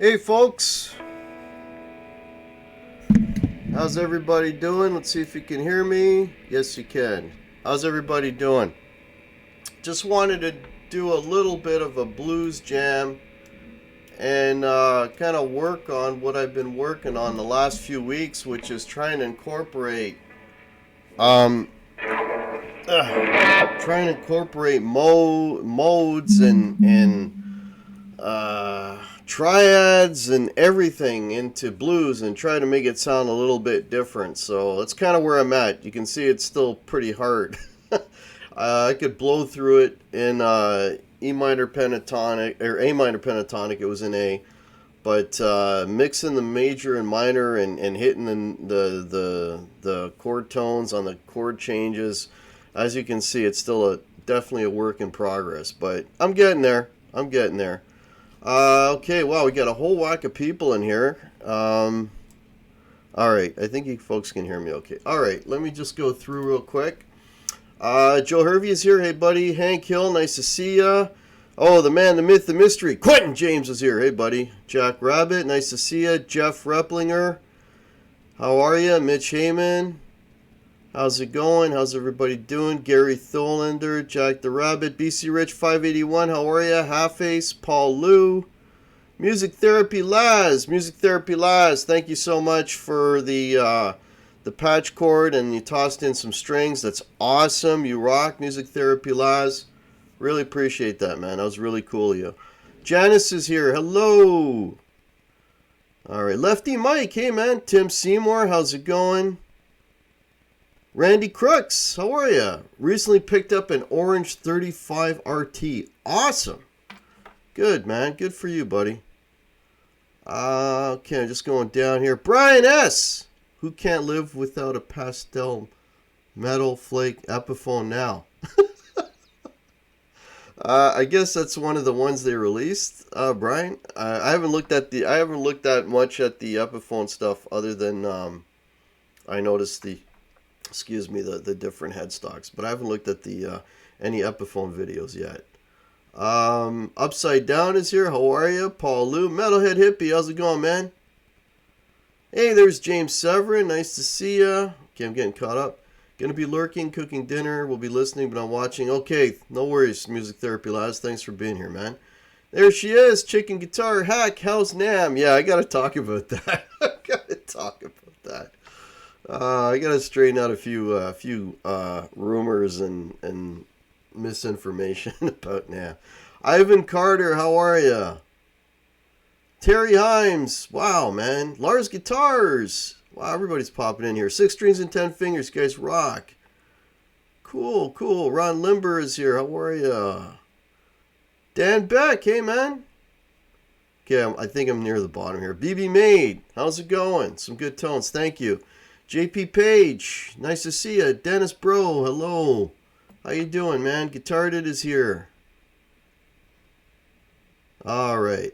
Hey folks, how's everybody doing? Let's see if you can hear me. Yes, you can. How's everybody doing? Just wanted to do a little bit of a blues jam and kind of work on what I've been working on the last few weeks, which is trying to incorporate um, modes and triads and everything into blues and try to make it sound a little bit different. So that's kind of where I'm at. You can see it's still pretty hard. I could blow through it in E minor pentatonic or A minor pentatonic. It was in A, but mixing the major and minor and hitting the chord tones on the chord changes. As you can see, it's still definitely a work in progress. But I'm getting there. I'm getting there. Okay, wow, we got a whole whack of people in here. All right, I think you folks can hear me okay. All right, let me just go through real quick. Joe Hervey is here. Hey, buddy. Hank Hill, nice to see ya. Oh, the man, the myth, the mystery. Quentin James is here. Hey, buddy. Jack Rabbit, nice to see ya. Jeff Replinger, how are ya? Mitch Heyman, how's it going? How's everybody doing? Gary Tholander, Jack the Rabbit, BC Rich 581, how are ya? Half Ace, Paul Lou. Music Therapy Laz, thank you so much for the patch cord, and you tossed in some strings. That's awesome. You rock, Music Therapy Laz. Really appreciate that, man. That was really cool of you. Janice is here. Hello. All right, Lefty Mike. Hey, man. Tim Seymour, how's it going? Randy Crooks, how are you? Recently picked up an orange 35 RT. Awesome. Good, man. Good for you, buddy. Okay, I'm just going down here. Brian S. Who can't live without a pastel metal flake Epiphone now? I guess that's one of the ones they released, Brian. I haven't looked that much at the Epiphone stuff other than I noticed the different headstocks, but I haven't looked at the any Epiphone videos yet. Upside Down is here. How are you? Paul Lou, Metalhead Hippie. How's it going, man? Hey, there's James Severin. Nice to see ya. Okay, I'm getting caught up. Gonna be lurking, cooking dinner. We'll be listening, but I'm watching. Okay, no worries, Music Therapy Lads. Thanks for being here, man. There she is, Chicken Guitar Hack. How's Namm? Yeah, I gotta talk about that. I gotta talk about that. I gotta straighten out a few rumors and misinformation about Namm. Ivan Carter, how are ya? Terry Himes, wow, man. Lars Guitars, wow, everybody's popping in here. 6 strings and 10 fingers, guys, rock. Cool, cool. Ron Limber is here. How are ya? Dan Beck, hey, man. Okay, I think I'm near the bottom here. BB Maid, how's it going? Some good tones, thank you. JP Page, nice to see ya. Dennis Bro, hello. How you doing, man? Guitarded is here. All right.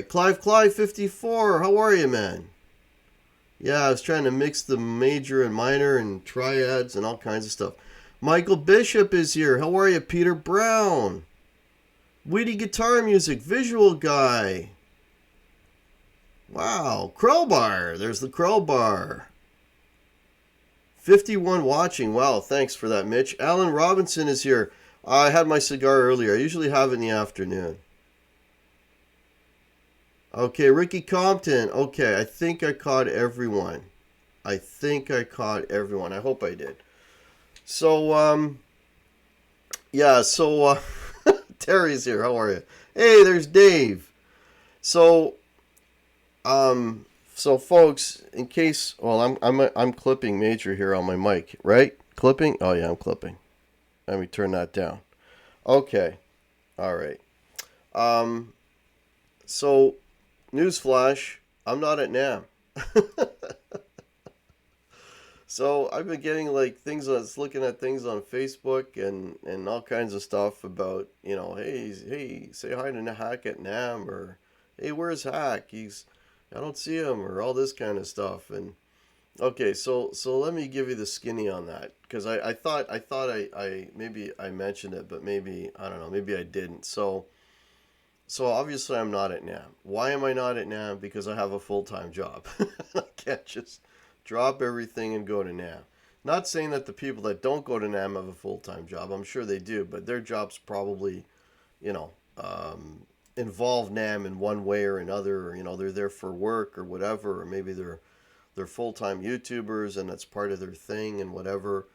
Clive 54, how are you, man? Yeah, I was trying to mix the major and minor and triads and all kinds of stuff. Michael Bishop is here. How are you, Peter Brown? Witty guitar music, visual guy. Wow, Crowbar. There's the Crowbar. 51 watching. Wow, thanks for that, Mitch. Alan Robinson is here. I had my cigar earlier. I usually have it in the afternoon. Okay, Ricky Compton. Okay, I think I caught everyone. I hope I did. So, yeah, so, Terry's here. How are you? Hey, there's Dave. So, so folks, in case, well, I'm clipping major here on my mic, right? Clipping? Oh yeah, I'm clipping. Let me turn that down. Okay. All right. So newsflash, I'm not at Namm. So I've been getting like things. I was looking at things on Facebook and all kinds of stuff about, hey, say hi to Hack at Namm, or hey, where's Hack? I don't see him, or all this kind of stuff. And okay, so let me give you the skinny on that, because I thought I maybe I mentioned it, but maybe I don't know, maybe I didn't. So So obviously I'm not at Namm. Why am I not at Namm? Because I have a full-time job. I can't just drop everything and go to Namm. Not saying that the people that don't go to Namm have a full-time job. I'm sure they do, but their jobs probably, you know, involve Namm in one way or another. Or, they're there for work or whatever, or maybe they're full-time YouTubers and that's part of their thing and whatever.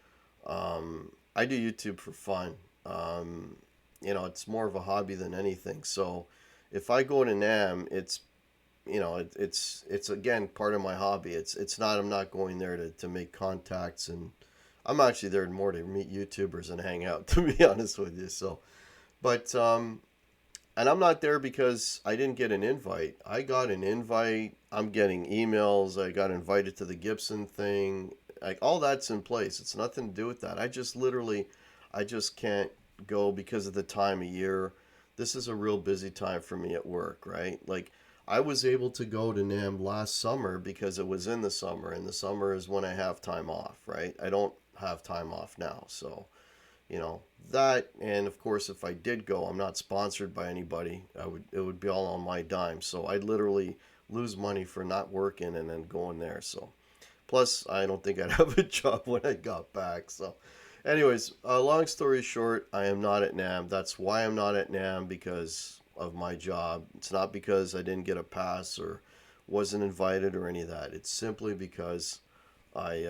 I do YouTube for fun. It's more of a hobby than anything. So if I go to Nam, it's it's again part of my hobby. It's not I'm not going there to make contacts, and I'm actually there more to meet YouTubers and hang out, to be honest with you. So, but and I'm not there because I didn't get an invite. I got an invite. I'm getting emails. I got invited to the Gibson thing. Like all that's in place. It's nothing to do with that. I just can't go because of the time of year. This is a real busy time for me at work, right? Like I was able to go to NAM last summer because it was in the summer, and the summer is when I have time off, right? I don't have time off now, so that, and of course if I did go, I'm not sponsored by anybody. It would be all on my dime, so I'd literally lose money for not working and then going there. So plus I don't think I'd have a job when I got back. So anyways, long story short, I am not at NAM. That's why I'm not at NAM, because of my job. It's not because I didn't get a pass or wasn't invited or any of that. It's simply because I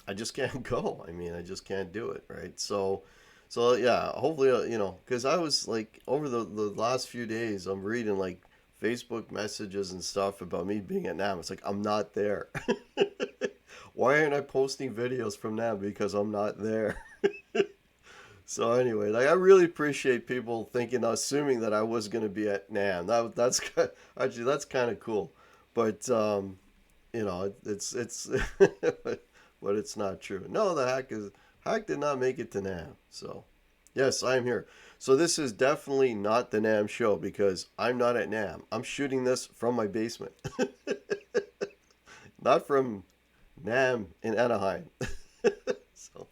I just can't go. I mean, I just can't do it, right? So yeah, hopefully, because I was like over the last few days, I'm reading like Facebook messages and stuff about me being at NAM. It's like I'm not there. Why aren't I posting videos from NAM? Because I'm not there. So anyway, like I really appreciate people thinking, assuming that I was going to be at NAM. Actually that's kind of cool, but it's but it's not true. No, the hack did not make it to NAM. So yes, I am here. So this is definitely not the NAM show because I'm not at NAM. I'm shooting this from my basement, not from NAM in Anaheim. So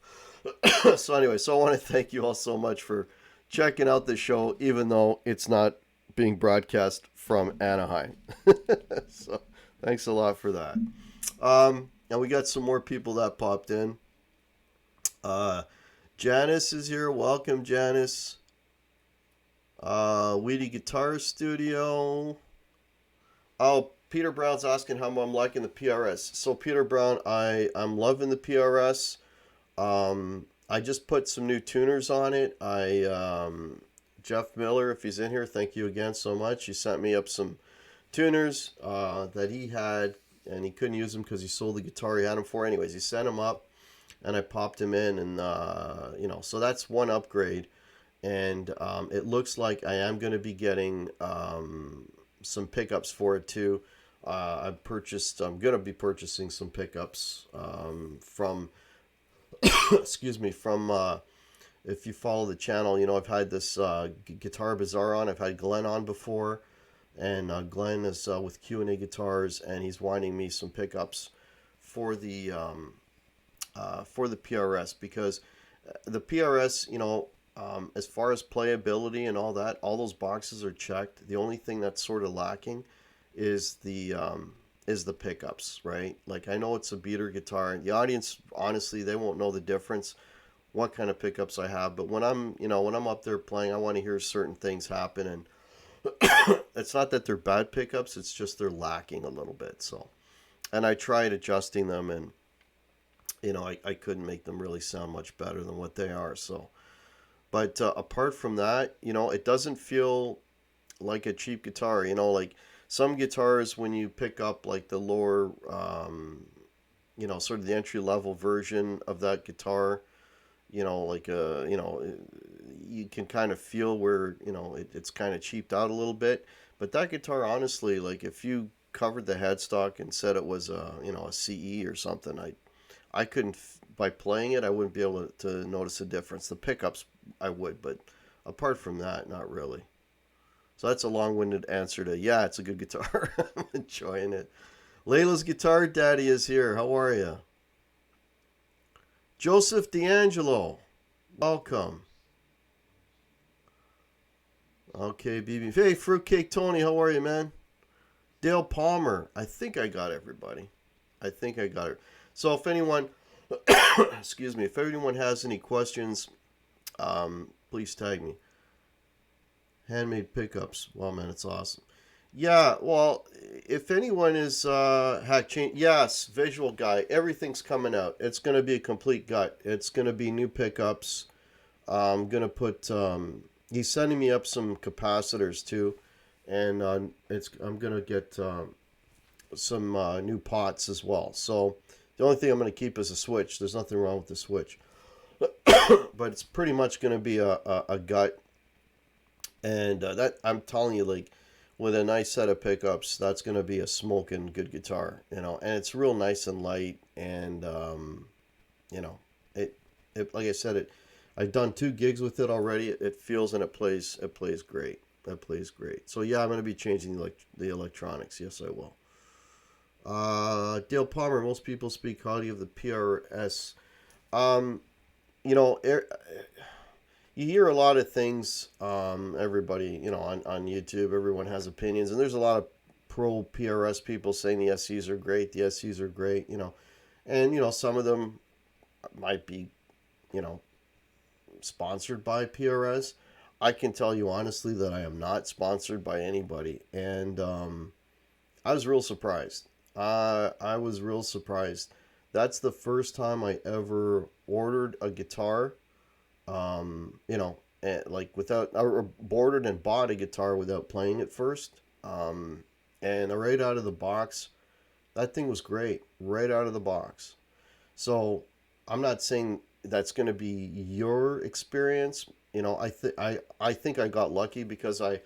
so anyway, so I want to thank you all so much for checking out the show, even though it's not being broadcast from Anaheim. So thanks a lot for that. And we got some more people that popped in. Janice is here. Welcome, Janice. Weedy Guitar Studio. Oh, Peter Brown's asking how I'm liking the PRS. So Peter Brown, I'm loving the PRS. I just put some new tuners on it. Jeff Miller, if he's in here, thank you again so much. He sent me up some tuners that he had, and he couldn't use them because he sold the guitar he had them for. Anyways, he sent them up, and I popped him in, and so that's one upgrade. And it looks like I am going to be getting some pickups for it too. I'm going to be purchasing some pickups from excuse me, from if you follow the channel, I've had this Guitar Bazaar on. I've had Glenn on before, and Glenn is with Q&A Guitars, and he's wanting me some pickups for the PRS, because the PRS, as far as playability and all that, all those boxes are checked. The only thing that's sort of lacking is the pickups, right? Like I know it's a beater guitar. The audience, honestly, they won't know the difference what kind of pickups I have. But when I'm up there playing, I want to hear certain things happen, and it's not that they're bad pickups. It's just they're lacking a little bit. So, and I tried adjusting them, and I couldn't make them really sound much better than what they are. So, but apart from that, it doesn't feel like a cheap guitar. Like some guitars, when you pick up like the lower, sort of the entry level version of that guitar, like you can kind of feel where it's kind of cheaped out a little bit. But that guitar, honestly, like if you covered the headstock and said it was a CE or something, I couldn't, by playing it, I wouldn't be able to notice a difference. The pickups I would, but apart from that, not really. So that's a long-winded answer to, yeah, it's a good guitar. I'm enjoying it. Layla's Guitar Daddy is here. How are you? Joseph D'Angelo, welcome. Okay, BB. Hey, Fruitcake Tony, how are you, man? Dale Palmer. I think I got everybody. I think I got it. So if anyone, excuse me, if anyone has any questions, please tag me. Handmade pickups. Wow, man, it's awesome. Yeah, well, if anyone is hack change, yes, visual guy, everything's coming out. It's gonna be a complete gut. It's gonna be new pickups. I'm gonna put. He's sending me up some capacitors too, and I'm gonna get some new pots as well. So the only thing I'm gonna keep is a switch. There's nothing wrong with the switch, but it's pretty much gonna be a gut. And that I'm telling you, like, with a nice set of pickups, that's gonna be a smoking good guitar, you know. And it's real nice and light, and you know, it like I said, it. I've done 2 gigs with it already. It feels and it plays. It plays great. It plays great. So yeah, I'm gonna be changing the electronics. Yes, I will. Dale Palmer. Most people speak highly of the PRS. Um, you know, you hear a lot of things. Everybody, you know, on YouTube, everyone has opinions, and there's a lot of pro PRS people saying the SEs are great. The SEs are great. You know, and you know some of them might be, you know, sponsored by PRS. I can tell you honestly that I am not sponsored by anybody, and I was real surprised. I was real surprised. That's the first time I ever ordered a guitar. You know, like without or ordered and bought a guitar without playing it first. And right out of the box, that thing was great. Right out of the box. So I'm not saying that's going to be your experience. You know, I think I got lucky because I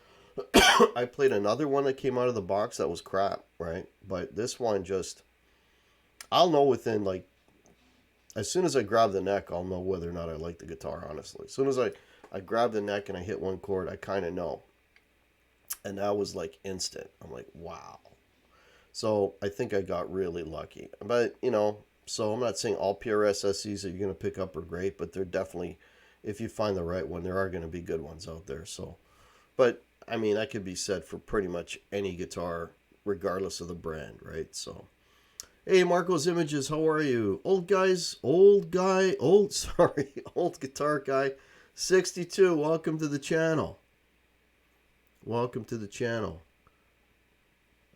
I played another one that came out of the box that was crap, right? But this one just I'll know within like as soon as I grab the neck, I'll know whether or not I like the guitar, honestly. As soon as I grab the neck and I hit one chord, I kind of know. And that was like instant. I'm like, wow. So I think I got really lucky. But, you know, so I'm not saying all PRS SEs that you're going to pick up are great, but they're definitely, if you find the right one, there are going to be good ones out there. So, but I mean, that could be said for pretty much any guitar, regardless of the brand, right? So, hey, Marco's Images, how are you? Old guys, old guy, old, sorry, old guitar guy, 62, welcome to the channel. Welcome to the channel.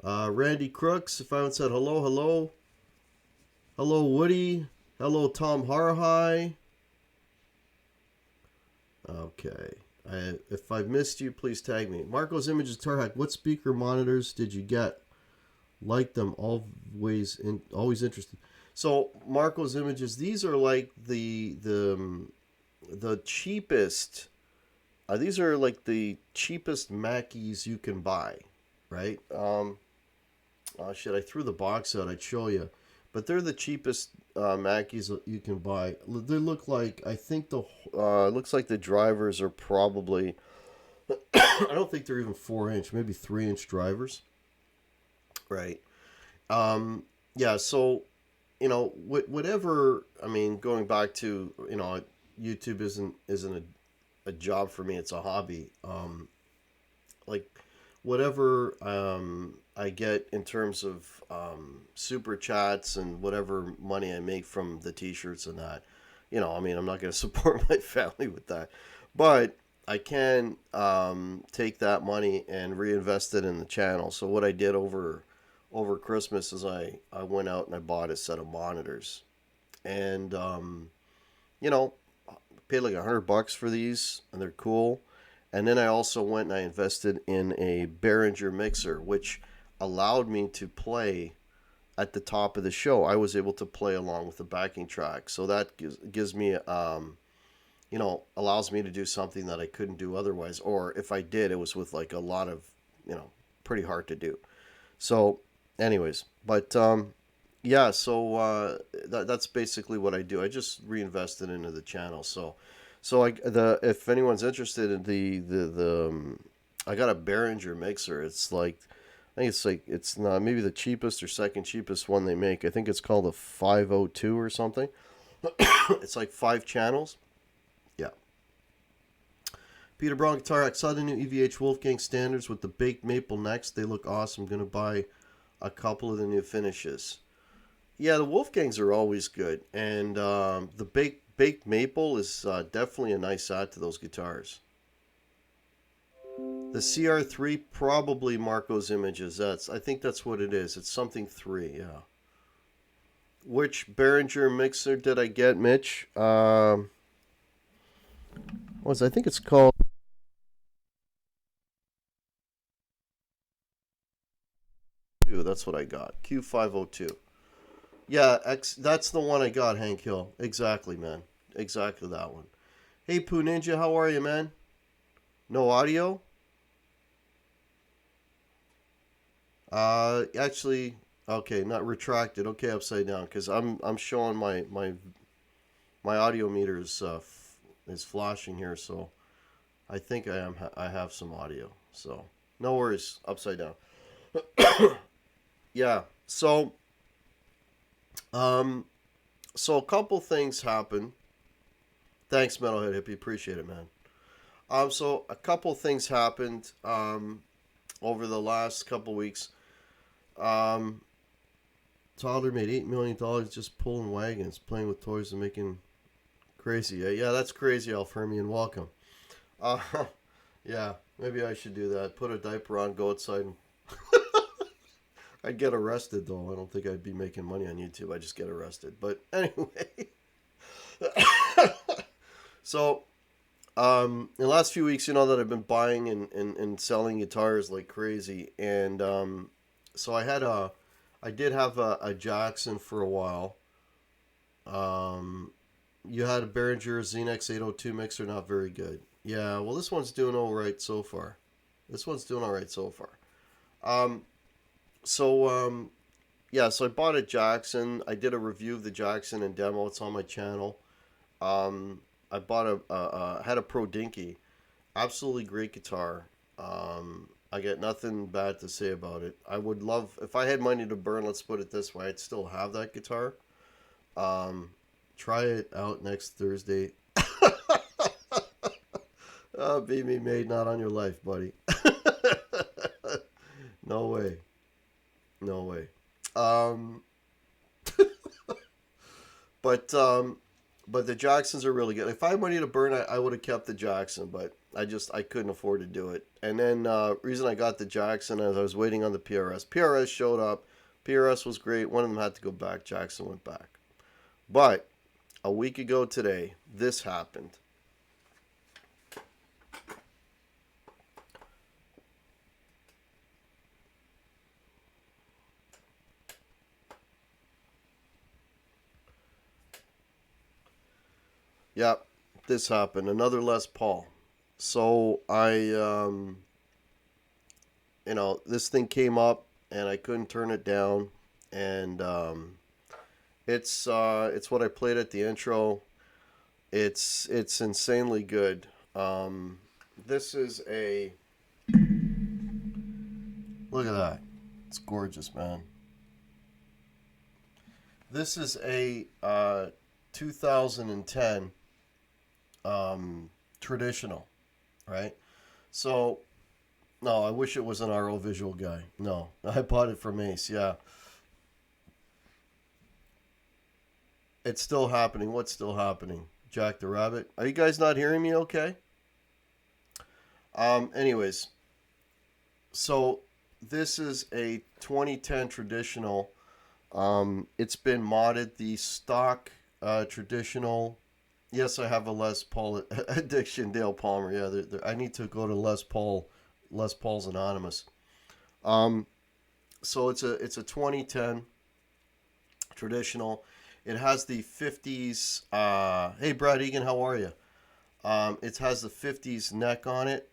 Randy Crooks, if I haven't said hello, hello. Hello, Woody. Hello, Tom Harhai. Okay. If I've missed you, please tag me. Marco's Images, Tarhack, what speaker monitors did you get? Like them, always interested. So Marco's Images, these are like the cheapest. These are like the cheapest Mackeys you can buy, right? Shit, I threw the box out. I'd show you, but they're the cheapest Mackeys you can buy. They look like I think looks like the drivers are probably. I don't think they're even 4-inch, maybe 3-inch drivers. Right. Yeah. So, you know, whatever. I mean, going back to YouTube isn't a job for me. It's a hobby. Like whatever I get in terms of super chats and whatever money I make from the T-shirts and that. You know, I mean, I'm not going to support my family with that, but I can take that money and reinvest it in the channel. So what I did over Christmas is I went out and I bought a set of monitors, and you know, paid like $100 for these, and they're cool. And then I also went and I invested in a Behringer mixer, which allowed me to play at the top of the show. I was able to play along with the backing track, so that gives me allows me to do something that I couldn't do otherwise, or if I did, it was with like a lot of pretty hard to do. So anyways, but yeah, so that's basically what I do. I just reinvested into the channel. So if anyone's interested in the I got a Behringer mixer. It's like it's not maybe the cheapest or second cheapest one they make. I think it's called a 502 or something. It's like 5 channels. Yeah. Peter Brown Guitar. I saw the new EVH Wolfgang standards with the baked maple necks. They look awesome. Gonna buy a couple of the new finishes. Yeah, the Wolfgangs are always good, and the baked maple is definitely a nice add to those guitars. The CR3 probably Marco's Images. I think that's what it is. It's something 3. Yeah. Which Behringer mixer did I get, Mitch? I think it's called. That's what I got. Q502. Yeah, that's the one I got, Hank Hill. Exactly, man. Exactly that one. Hey, Poo Ninja, how are you, man? No audio? Actually, okay, not retracted. Okay, upside down, because I'm showing my audio meter is flashing here, so I think I have some audio. So no worries, upside down. Yeah. Um, so a couple things happened. Thanks, Metalhead Hippie. Appreciate it, man. So a couple things happened over the last couple weeks. Toddler made $8 million just pulling wagons, playing with toys, and making crazy. Yeah, that's crazy, Alfermian. Welcome. Uh, yeah, maybe I should do that. Put a diaper on, go outside, and I'd get arrested though. I don't think I'd be making money on YouTube. I just get arrested. But anyway, so in the last few weeks, you know that I've been buying and selling guitars like crazy, and so I did have a Jackson for a while. You had a Behringer Xenex 802 mixer, not very good. Yeah, well, this one's doing all right so far. Um, yeah, so I bought a Jackson. I did a review of the Jackson and demo. It's on my channel. I bought had a Pro Dinky. Absolutely great guitar. I get nothing bad to say about it. I would love, if I had money to burn, let's put it this way, I'd still have that guitar. Try it out next Thursday. Be me made, not on your life, buddy. No way. No way. Um, but the Jacksons are really good. If I had money to burn, I would have kept the Jackson, but I couldn't afford to do it. And then reason I got the Jackson is I was waiting on the PRS. PRS showed up. PRS was great. One of them had to go back. Jackson went back. But a week ago today, this happened. Yep, this happened. Another Les Paul. So this thing came up and I couldn't turn it down, and it's what I played at the intro. It's insanely good. This is a look at that. It's gorgeous, man. This is a 2010 traditional, right? So, no, I wish it was an RO Visual guy. No, I bought it from Ace. Yeah, it's still happening. What's still happening? Jack the Rabbit. Are you guys not hearing me? Okay. Anyways, so this is a 2010 traditional. It's been modded. The stock traditional. Yes, I have a Les Paul addiction, Dale Palmer. Yeah, I need to go to Les Paul's Anonymous. So it's a 2010 traditional. It has the 50s. Hey, Brad Egan, how are you? It has the 50s neck on it,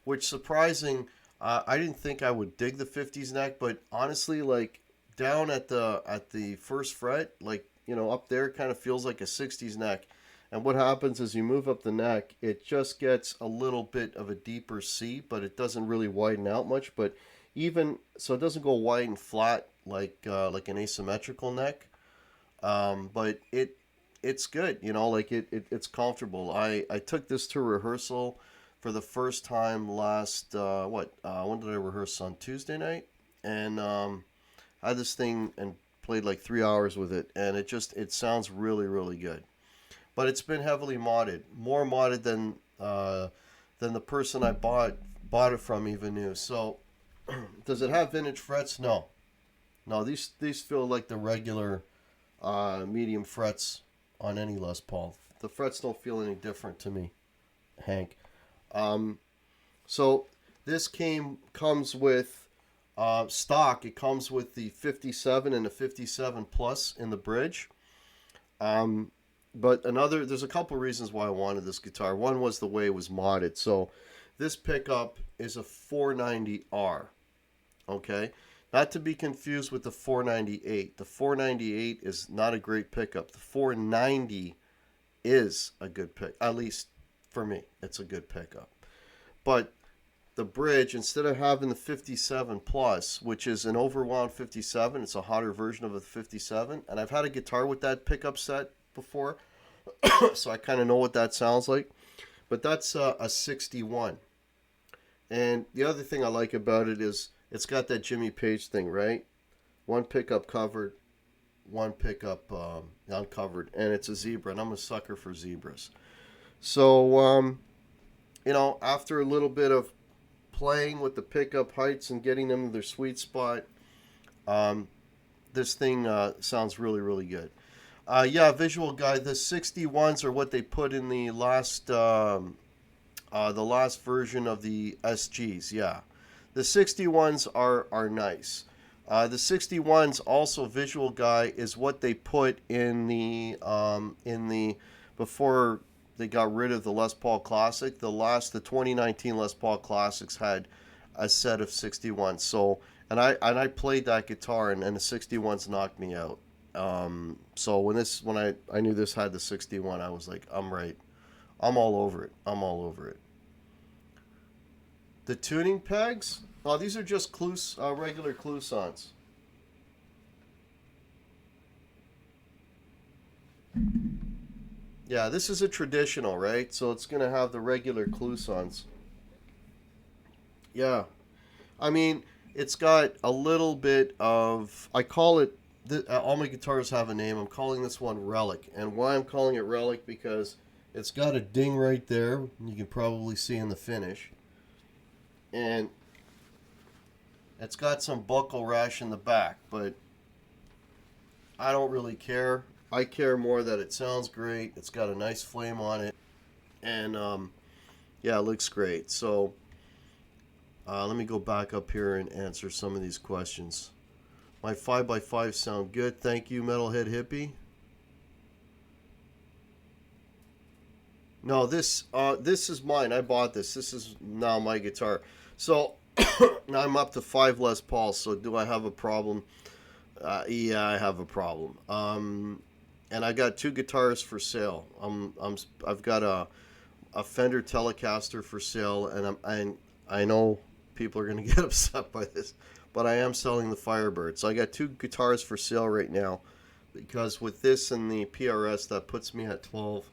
which surprising. I didn't think I would dig the 50s neck, but honestly, like down at the first fret, like up there, kind of feels like a 60s neck. And what happens is you move up the neck, it just gets a little bit of a deeper C, but it doesn't really widen out much. But even so, it doesn't go wide and flat like an asymmetrical neck. But it's good. Like it's comfortable. I took this to rehearsal for the first time last when did I rehearse? On Tuesday night, and I had this thing and played like 3 hours with it, and it sounds really really good. But it's been heavily modded, more modded than the person I bought it from even knew. So does it have vintage frets? No, no. These feel like the regular medium frets on any Les Paul. The frets don't feel any different to me, Hank. Um, so this comes with stock. It comes with the 57 and the 57 plus in the bridge. Um, but there's a couple reasons why I wanted this guitar. One was the way it was modded. So this pickup is a 490R. Okay, not to be confused with the 498. The 498 is not a great pickup. The 490 is a good pick. At least for me, it's a good pickup. But the bridge, instead of having the 57 plus, which is an overwound 57, it's a hotter version of a 57. And I've had a guitar with that pickup set before, so I kind of know what that sounds like. But that's a 61. And the other thing I like about it is it's got that Jimmy Page thing, right? One pickup covered, one pickup uncovered, and it's a zebra, and I'm a sucker for zebras. So, after a little bit of playing with the pickup heights and getting them to their sweet spot, this thing sounds really, really good. Yeah, visual guide. The 61s are what they put in the last version of the SGs. Yeah, the 61s are nice. The 61s also visual guy is what they put in the before they got rid of the Les Paul Classic. The 2019 Les Paul Classics had a set of 61s. So and I played that guitar and the 61s knocked me out. So when I knew this had the 61, I was like, I'm right. I'm all over it. I'm all over it. The tuning pegs? Oh, these are just regular Clousons. Yeah, this is a traditional, right? So it's going to have the regular Clousons. Yeah. I mean, it's got a little bit of. I call it. All my guitars have a name. I'm calling this one Relic. And why I'm calling it Relic? Because it's got a ding right there. You can probably see in the finish. And it's got some buckle rash in the back, but I don't really care. I care more that it sounds great. It's got a nice flame on it, and yeah, it looks great. So let me go back up here and answer some of these questions. My 5x5 sound good. Thank you, Metalhead Hippie. No, this is mine. I bought this. This is now my guitar. So now I'm up to 5 Les Pauls. So do I have a problem? Yeah, I have a problem. And I got 2 guitars for sale. I've got a Fender Telecaster for sale, and I know people are gonna get upset by this, but I am selling the Firebird. So I got 2 guitars for sale right now, because with this and the PRS, that puts me at 12,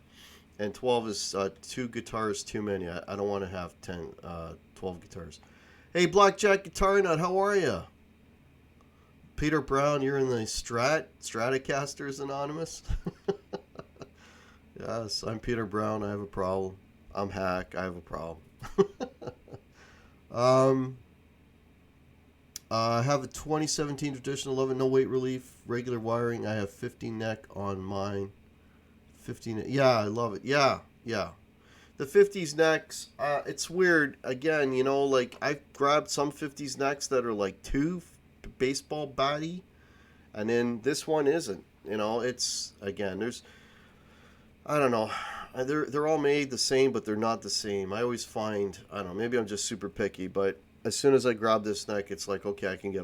and 12 is 2 guitars too many. I don't want to have 12 guitars. Hey, Blackjack Guitar Nut, how are you? Peter Brown, you're in the Stratocasters Anonymous. Yes, I'm Peter Brown. I have a problem. I'm Hack. I have a problem. um, I have a 2017 traditional 11 no weight relief regular wiring. I have 50 neck on mine. 50. Yeah, I love it. Yeah, yeah. The 50s necks. It's weird. Again, like I've grabbed some 50s necks that are like too baseball batty, and then this one isn't. It's again. I don't know. They're all made the same, but they're not the same. I always find, I don't know, maybe I'm just super picky, but as soon as I grab this neck, it's like, okay, I can get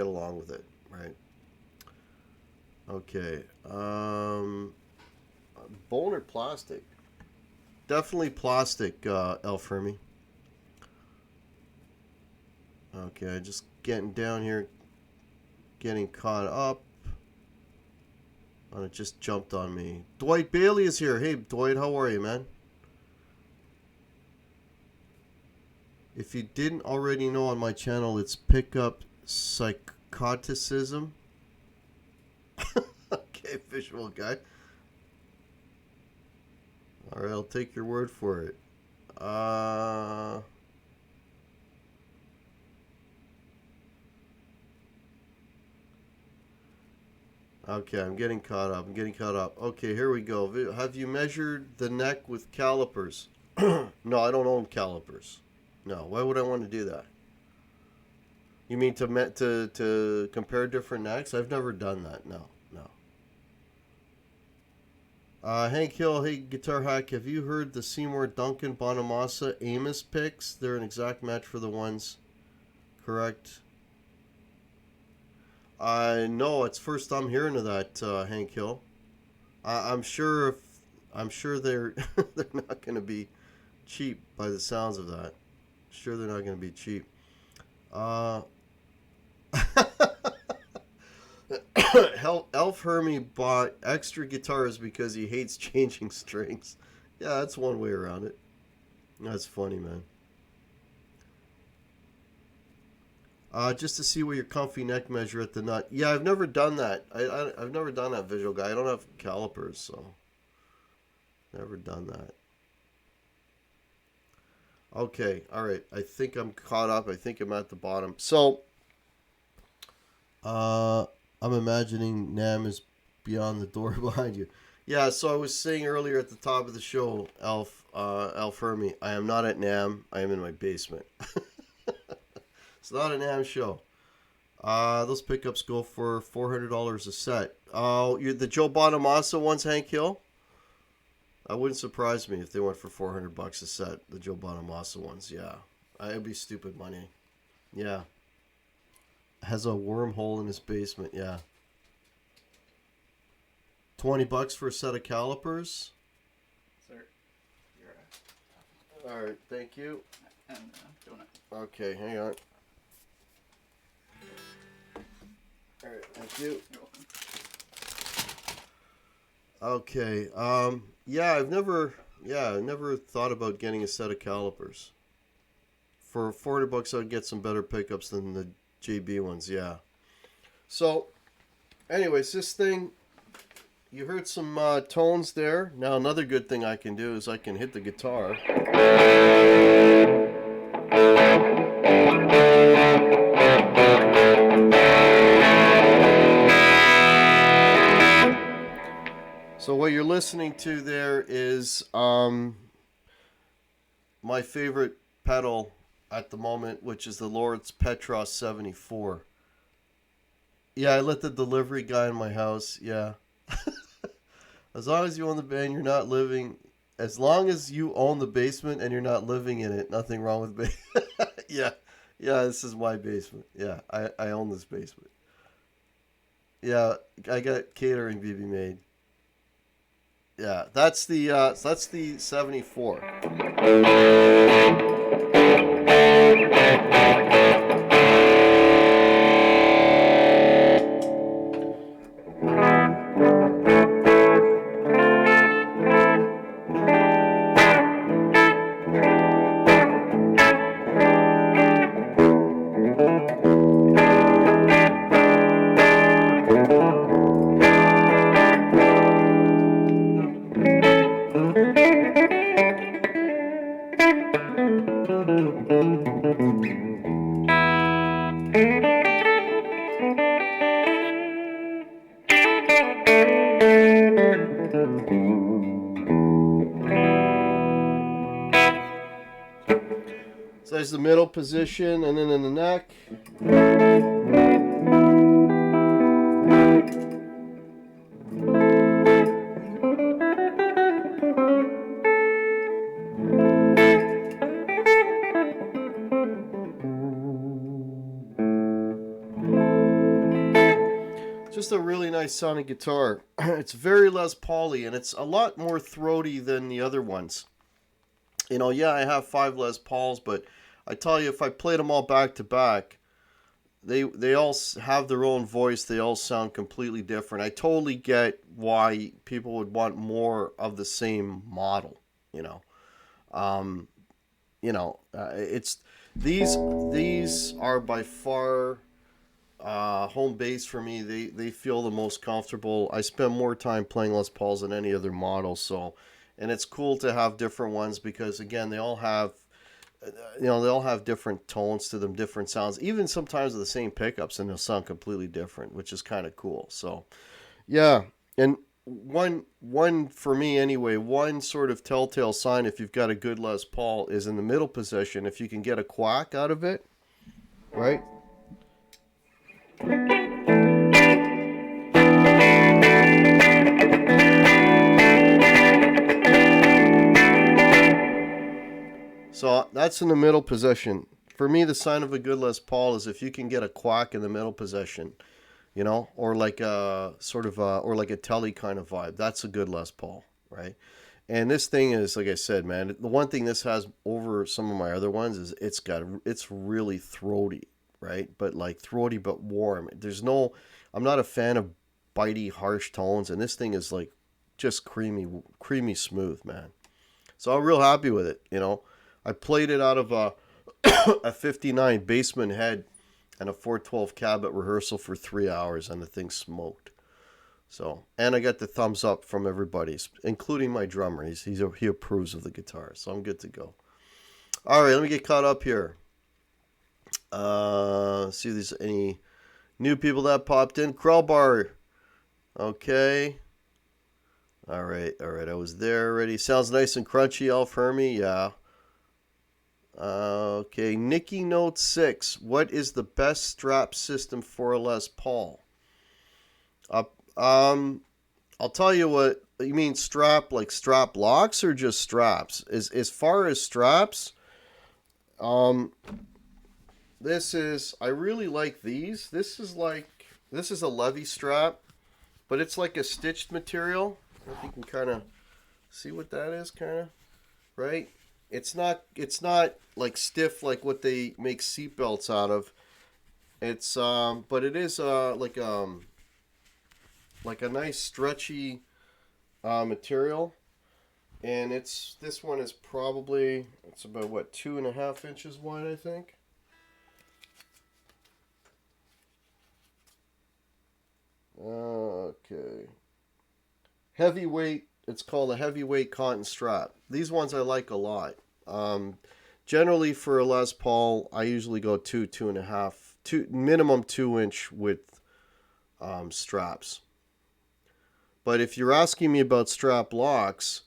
along with it, right? Okay. Bone or plastic? Definitely plastic, El Fermi. Okay, just getting down here, getting caught up. Oh, it just jumped on me. Dwight Bailey is here. Hey, Dwight, how are you, man? If you didn't already know, on my channel, it's Pickup Psychoticism. Okay, visual guy. Alright, I'll take your word for it. Okay, I'm getting caught up. Okay, here we go. Have you measured the neck with calipers? No, I don't own calipers. No, why would I want to do that? You mean to compare different necks? I've never done that. No. Hank Hill, hey Guitar Hack, have you heard the Seymour Duncan Bonamassa Amos picks? They're an exact match for the ones, correct? No, it's first I'm hearing of that, Hank Hill. I'm sure they're they're not going to be cheap by the sounds of that. Sure, they're not going to be cheap. Elf Hermie bought extra guitars because he hates changing strings. Yeah, that's one way around it. That's funny, man. Just to see where your comfy neck measure at the nut. Yeah, I've never done that. I've never done that, visual guy. I don't have calipers, so never done that. Okay, all right. I think I'm caught up. I think I'm at the bottom. So, I'm imagining Namm is beyond the door behind you. Yeah, so I was saying earlier at the top of the show, Elf Hermie, I am not at Namm. I am in my basement. It's not a Namm show. Those pickups go for $400 a set. The Joe Bonamassa ones, Hank Hill? That wouldn't surprise me if they went for $400 a set. The Joe Bonamassa ones, yeah. It'd be stupid money. Yeah. Has a wormhole in his basement, yeah. $20 for a set of calipers? Sir, you're Alright, thank you. and donut. Okay, hang on. Alright, thank you. You're welcome. Okay, yeah, I've never thought about getting a set of calipers. For $400 I'd get some better pickups than the JB ones, yeah. So, anyways, this thing, you heard some tones there. Now another good thing I can do is I can hit the guitar. So what you're listening to there is my favorite pedal at the moment, which is the Lord's Petros 74. Yeah, I let the delivery guy in my house, yeah. As long as you own the band, you're not living... As long as you own the basement and you're not living in it, nothing wrong with basement. Yeah, this is my basement. Yeah, I own this basement. Yeah, I got catering BB made. Yeah, that's the 74. So there's the middle position, and then in the neck. Just a really nice sounding guitar. It's very Les Paul-y, and it's a lot more throaty than the other ones. You know, yeah, I have 5 Les Pauls, but I tell you, if I played them all back to back, they all have their own voice. They all sound completely different. I totally get why people would want more of the same model. You know, um, it's these are by far home base for me. They feel the most comfortable. I spend more time playing Les Pauls than any other model. So, and it's cool to have different ones because again, they all have they all have different tones to them, different sounds, even sometimes the same pickups, and they'll sound completely different, which is kind of cool. So yeah, and one for me anyway, one sort of telltale sign if you've got a good Les Paul is in the middle position. If you can get a quack out of it, right? So that's in the middle position. For me, the sign of a good Les Paul is if you can get a quack in the middle position, or like a sort of or like a telly kind of vibe. That's a good Les Paul, right? And this thing is, like I said, man, the one thing this has over some of my other ones is it's really throaty, right? But like throaty but warm. I'm not a fan of bitey, harsh tones, and this thing is like just creamy smooth, man. So I'm real happy with it. I played it out of a 59 Bassman head and a 412 cab at rehearsal for 3 hours, and the thing smoked. So, and I got the thumbs up from everybody, including my drummer. He approves of the guitar, so I'm good to go. All right, let me get caught up here. See if there's any new people that popped in. Krellbar, okay. All right. I was there already. Sounds nice and crunchy, Alf Hermy. Yeah. Okay, Nikki Note 6. What is the best strap system for a Les Paul? I'll tell you what. You mean strap, like strap locks, or just straps? As far as straps, I really like these. This is a Levy strap, but it's like a stitched material. I don't know if you can kind of see what that is, kind of, right? It's not like stiff like what they make seatbelts out of. It's but it is like a nice stretchy material, and this one is probably it's about what 2.5 inches wide, I think. Okay. Heavyweight. It's called a heavyweight cotton strap. These ones I like a lot. Generally for a Les Paul, I usually go 2.5, minimum 2 inch width straps. But if you're asking me about strap locks,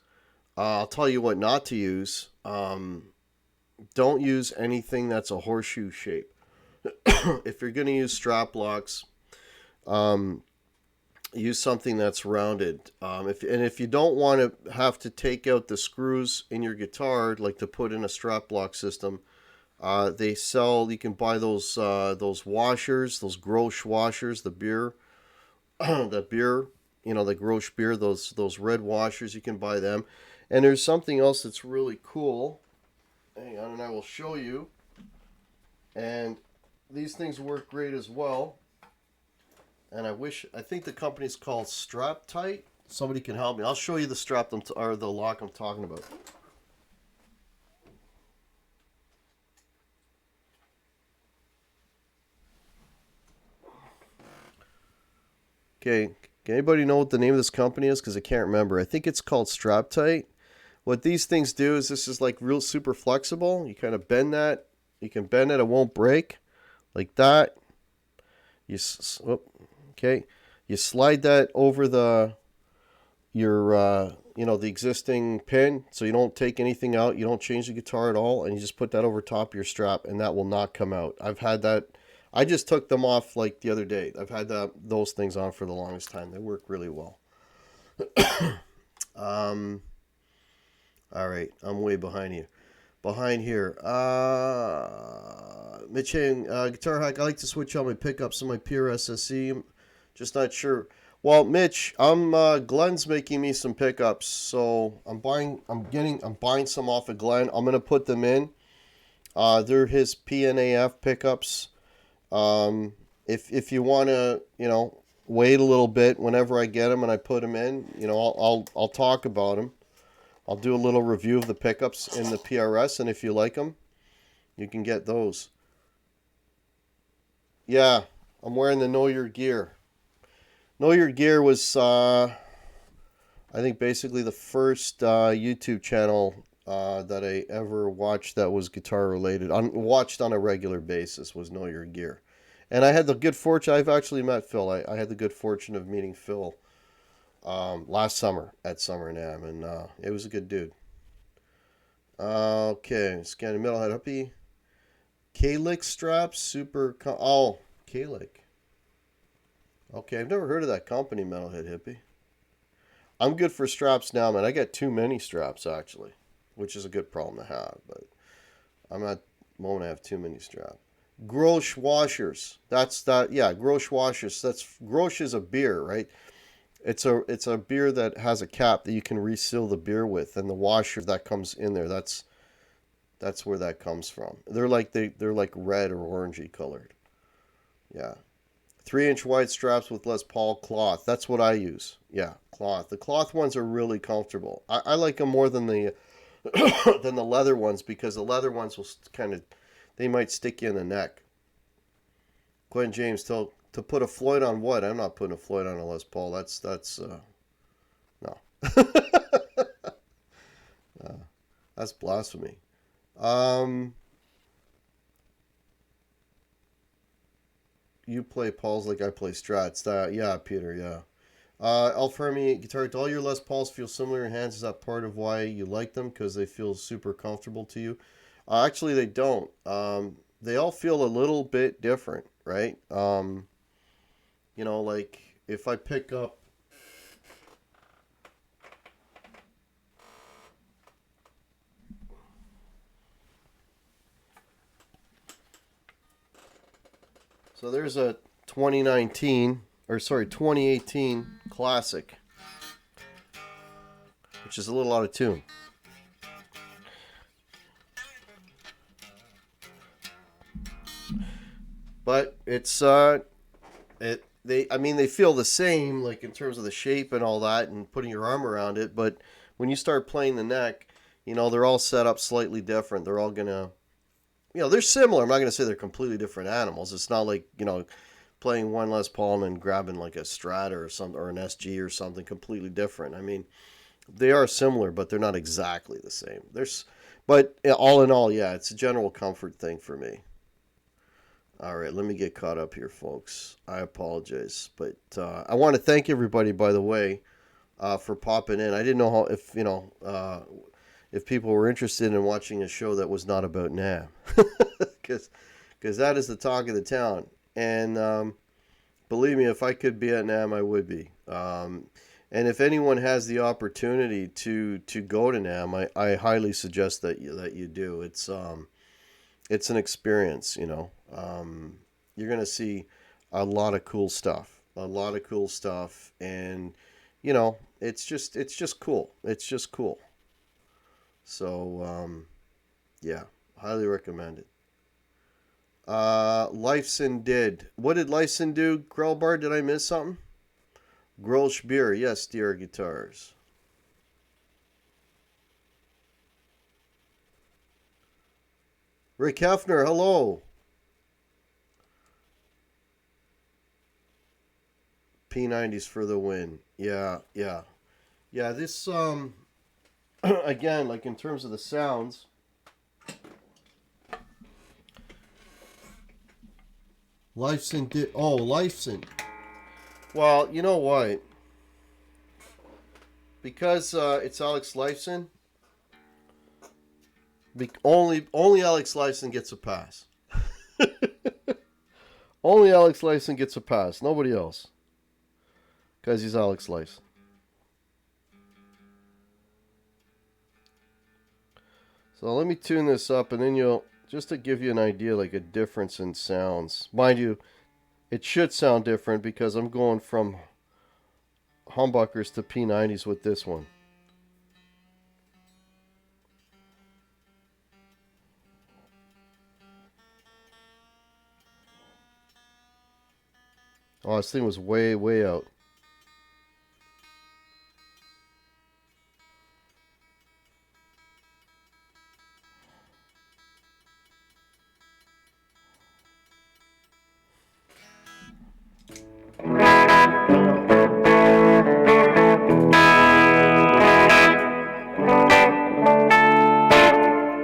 I'll tell you what not to use. Don't use anything that's a horseshoe shape. If you're going to use strap locks, use something that's rounded. If you don't want to have to take out the screws in your guitar, like to put in a strap lock system, they sell. You can buy those washers, those Grosch washers, the beer, the beer, the Grosch beer, those red washers. You can buy them. And there's something else that's really cool. Hang on, and I will show you. And these things work great as well. And I think the company's called Strap Tight. Somebody can help me. I'll show you the strap or the lock I'm talking about. Okay, can anybody know what the name of this company is? Because I can't remember. I think it's called Strap Tight. What these things do is this is like real super flexible. You kind of bend that. You can bend it. It won't break. Like that. Okay. You slide that over the existing pin, so you don't take anything out, you don't change the guitar at all, and you just put that over top of your strap, and that will not come out. I've had that. I just took them off like the other day. I've had those things on for the longest time. They work really well. All right, I'm way behind you. Behind here, Mitch, Guitar Hack. I like to switch out my pickups and my PRSSE. I'm just not sure. Well, Mitch, Glenn's making me some pickups, so I'm buying some off of Glenn. I'm gonna put them in. They're his PNAF pickups. If you want to, wait a little bit whenever I get them and I put them in, I'll talk about them. I'll do a little review of the pickups in the PRS, and if you like them, you can get those. Yeah, I'm wearing the Know Your Gear. Know Your Gear was, I think, basically the first YouTube channel that I ever watched that was guitar related. Watched on a regular basis was Know Your Gear. And I had the good fortune, I've actually met Phil. I had the good fortune of meeting Phil last summer at Summer Namm, and it was a good dude. Okay, scanning Metalhead Hippie. K-Lick straps, oh, K-Lick. Okay, I've never heard of that company, Metalhead Hippie. I'm good for straps now, man. I got too many straps, actually, which is a good problem to have, but I'm not, won't have too many straps. Grosh washers. Yeah, Grosh washers. Grosh is a beer, right? It's a beer that has a cap that you can reseal the beer with, and the washer that comes in there, that's where that comes from. They're like red or orangey colored. Yeah. 3-inch wide straps with Les Paul cloth. That's what I use. Yeah, cloth. The cloth ones are really comfortable. I like them more than the than the leather ones, because the leather ones will they might stick you in the neck. Glenn James, to put a Floyd on what? I'm not putting a Floyd on a Les Paul. That's no. That's blasphemy. You play Pauls like I play Strats. Yeah, Peter. Yeah. Elf Hermie guitar. Do all your Les Pauls feel similar in hands? Is that part of why you like them? Because they feel super comfortable to you? Actually, they don't. They all feel a little bit different, right? Like if I pick up. So there's a 2018 Classic, which is a little out of tune. But it's they feel the same, like in terms of the shape and all that and putting your arm around it, but when you start playing the neck, they're all set up slightly different. They're all gonna, they're similar. I'm not gonna say they're completely different animals. It's not like, playing one Les Paul and then grabbing like a Strat or something, or an SG or something completely different. I mean, they are similar, but they're not exactly the same. But all in all, yeah, it's a general comfort thing for me. All right, let me get caught up here, folks. I apologize, but I want to thank everybody, by the way, for popping in. I didn't know if people were interested in watching a show that was not about Namm, because that is the talk of the town. And believe me, if I could be at Namm, I would be. And if anyone has the opportunity to go to Namm, I highly suggest that you do. It's an experience, you're going to see a lot of cool stuff, and it's just cool. It's just cool. So yeah, highly recommend it. Lifeson did. What did Lifeson do? Grellbar, did I miss something? Grolsch beer, yes, dear guitars. Rick Hefner, hello. P90s for the win. Yeah. This again, like in terms of the sounds, Lifeson did. Oh, Lifeson. Well, you know what? Because it's Alex Lifeson. Only Alex Lifeson gets a pass. Only Alex Lifeson gets a pass. Nobody else. Because he's Alex Lifeson. So let me tune this up, and then just to give you an idea, like a difference in sounds. Mind you, it should sound different because I'm going from humbuckers to P90s with this one. Oh, this thing was way, way out.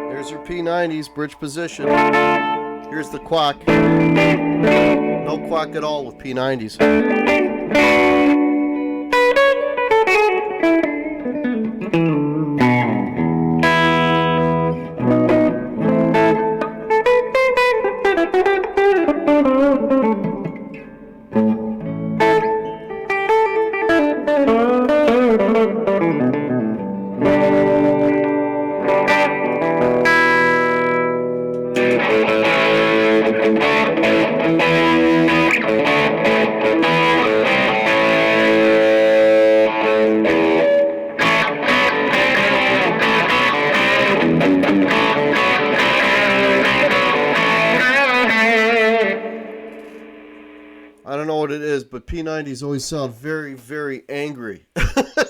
There's your P90s, bridge position. Here's the quack. No quack at all with P90s. I don't know what it is, but P90s always sound very, very angry.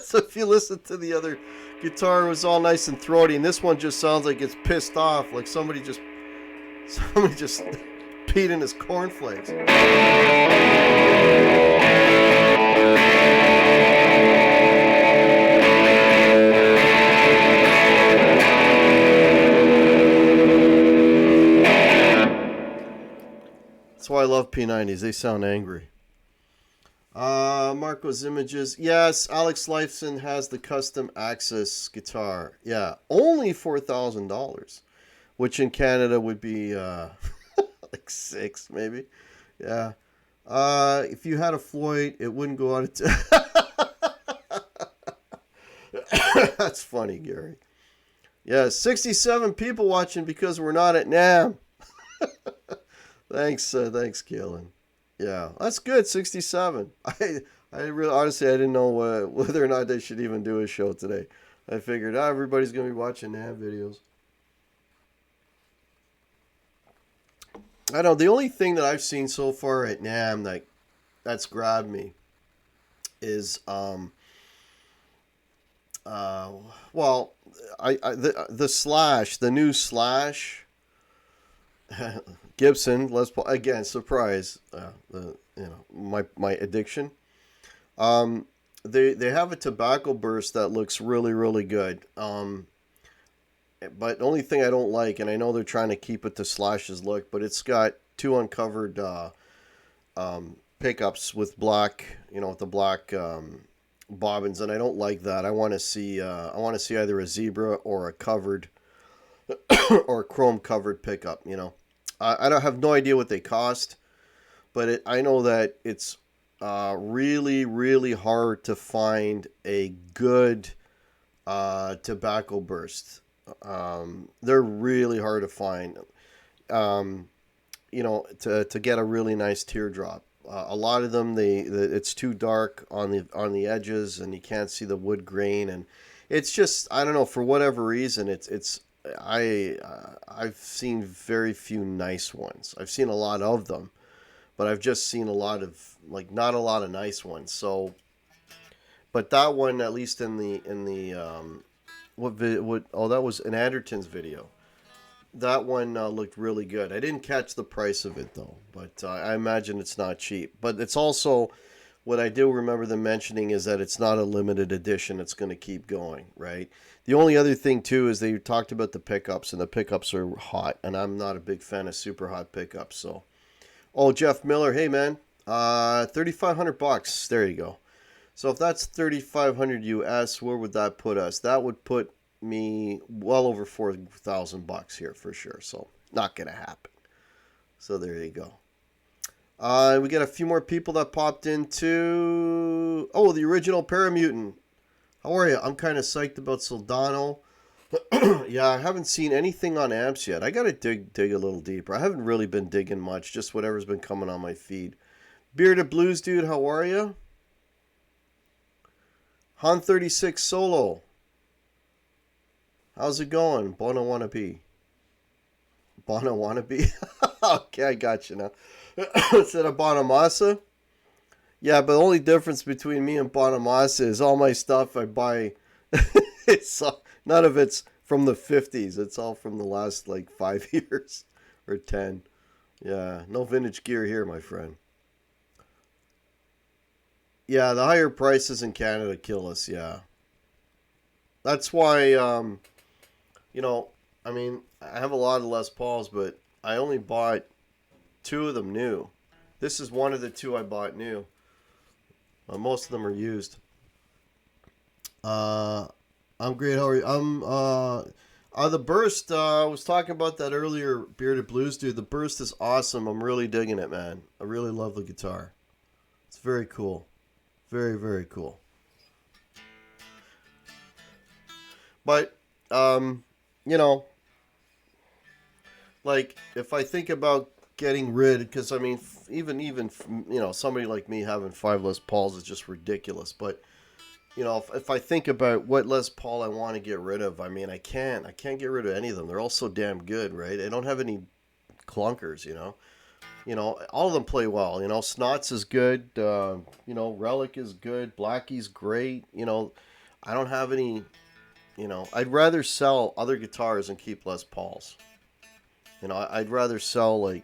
So if you listen to the other guitar, it was all nice and throaty, and this one just sounds like it's pissed off, like somebody just peed in his cornflakes. That's why I love P90s. They sound angry. Marco's Images. Yes, Alex Lifeson has the custom Axis guitar. Yeah, only $4,000, which in Canada would be like $6,000 maybe. Yeah. If you had a Floyd, it wouldn't go out of That's funny, Gary. Yeah, 67 people watching because we're not at Namm. Thanks, Kaylin. Yeah, that's good. 67. I really honestly I didn't know whether or not they should even do a show today. I figured everybody's gonna be watching Namm videos. I don't know. The only thing that I've seen so far at Namm that's grabbed me is well, the new Slash. Gibson Les Paul again. Surprise! My addiction. They have a tobacco burst that looks really really good. But the only thing I don't like, and I know they're trying to keep it to Slash's look, but it's got two uncovered pickups with black, with the black bobbins, and I don't like that. I want to see either a zebra or a covered or a chrome covered pickup. I don't have no idea what they cost, but I know that it's really, really hard to find a good tobacco burst. They're really hard to find. To get a really nice teardrop. A lot of them, it's too dark on the edges, and you can't see the wood grain, and it's just, I don't know, for whatever reason, I've seen very few nice ones. I've seen a lot of them, but I've just seen a lot of not a lot of nice ones. So, but that one, at least in the that was an Anderton's video. That one looked really good. I didn't catch the price of it though, but I imagine it's not cheap. But it's also, what I do remember them mentioning is that it's not a limited edition. It's going to keep going, right? The only other thing too is they talked about the pickups, and the pickups are hot, and I'm not a big fan of super hot pickups. So, Jeff Miller, hey man, $3,500. There you go. So if that's 3,500 US, where would that put us? That would put me well over $4,000 here for sure. So not gonna happen. So there you go. We got a few more people that popped into. Oh, the original Paramutant. How are you? I'm kind of psyched about Soldano. Yeah, I haven't seen anything on amps yet. I gotta dig a little deeper. I haven't really been digging much. Just whatever's been coming on my feed. Bearded Blues dude, how are you? Han 36 Solo. How's it going? Bono wannabe. Bono wannabe? Okay, I got you now. Instead of Bonamassa? Yeah, but the only difference between me and Bonamassa is all my stuff I buy. It's none of it's from the 50s. It's all from the last like 5 years or 10. Yeah, no vintage gear here, my friend. Yeah, the higher prices in Canada kill us. Yeah, that's why. You know, I mean, I have a lot of Les Pauls, but I only bought two of them new. This is one of the two I bought new. Most of them are used. Uh, I'm great. How are you? The Burst. I was talking about that earlier. Bearded Blues dude. The Burst is awesome. I'm really digging it, man. I really love the guitar. It's very cool. Very very cool. But um, you know, like if I think about getting rid, because I mean, even somebody like me having five Les Pauls is just ridiculous. But if I think about what Les Paul I want to get rid of, I mean, I can't get rid of any of them. They're all so damn good, right? I don't have any clunkers, all of them play well. Snots is good. Relic is good. Blackie's great. I don't have any. I'd rather sell other guitars and keep Les Pauls. I'd rather sell I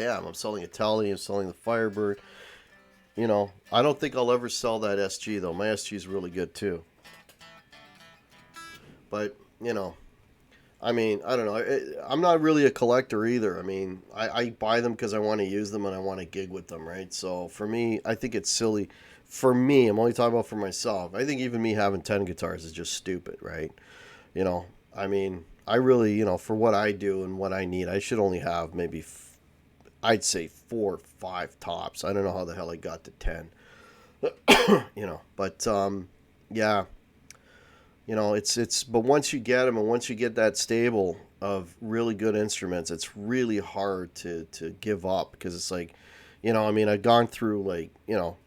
am. I'm selling a Telly. I'm selling the Firebird. I don't think I'll ever sell that SG though. My SG is really good too. But I mean, I don't know. I'm not really a collector either. I mean, I buy them because I want to use them and I want to gig with them, right? So for me, I think it's silly. For me, I'm only talking about for myself. I think even me having 10 guitars is just stupid, right? I mean, I really, for what I do and what I need, I should only have maybe, I'd say 4 or 5 tops. I don't know how the hell I got to 10. But yeah, it's but once you get them and once you get that stable of really good instruments, it's really hard to give up because it's like, I mean, I've gone through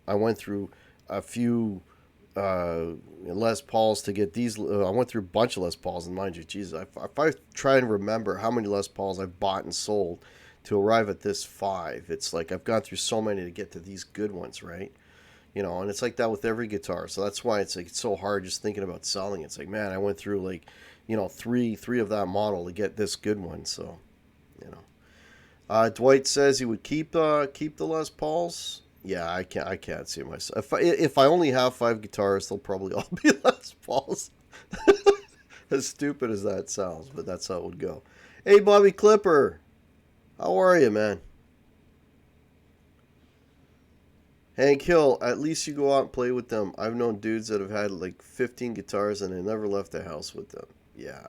I went through a few Les Pauls to get these. I went through a bunch of Les Pauls, and mind you, Jesus, if I try and remember how many Les Pauls I've bought and sold to arrive at this five, it's like I've gone through so many to get to these good ones, right? And it's like that with every guitar. So that's why it's like it's so hard just thinking about selling. It's like, man, I went through like, three of that model to get this good one. So, you know. Dwight says he would keep the Les Pauls. Yeah, I can't see myself. If I only have 5 guitars, they'll probably all be Les Pauls. As stupid as that sounds, but that's how it would go. Hey, Bobby Clipper, how are you, man? Hank Hill, at least you go out and play with them. I've known dudes that have had like 15 guitars and they never left the house with them. Yeah.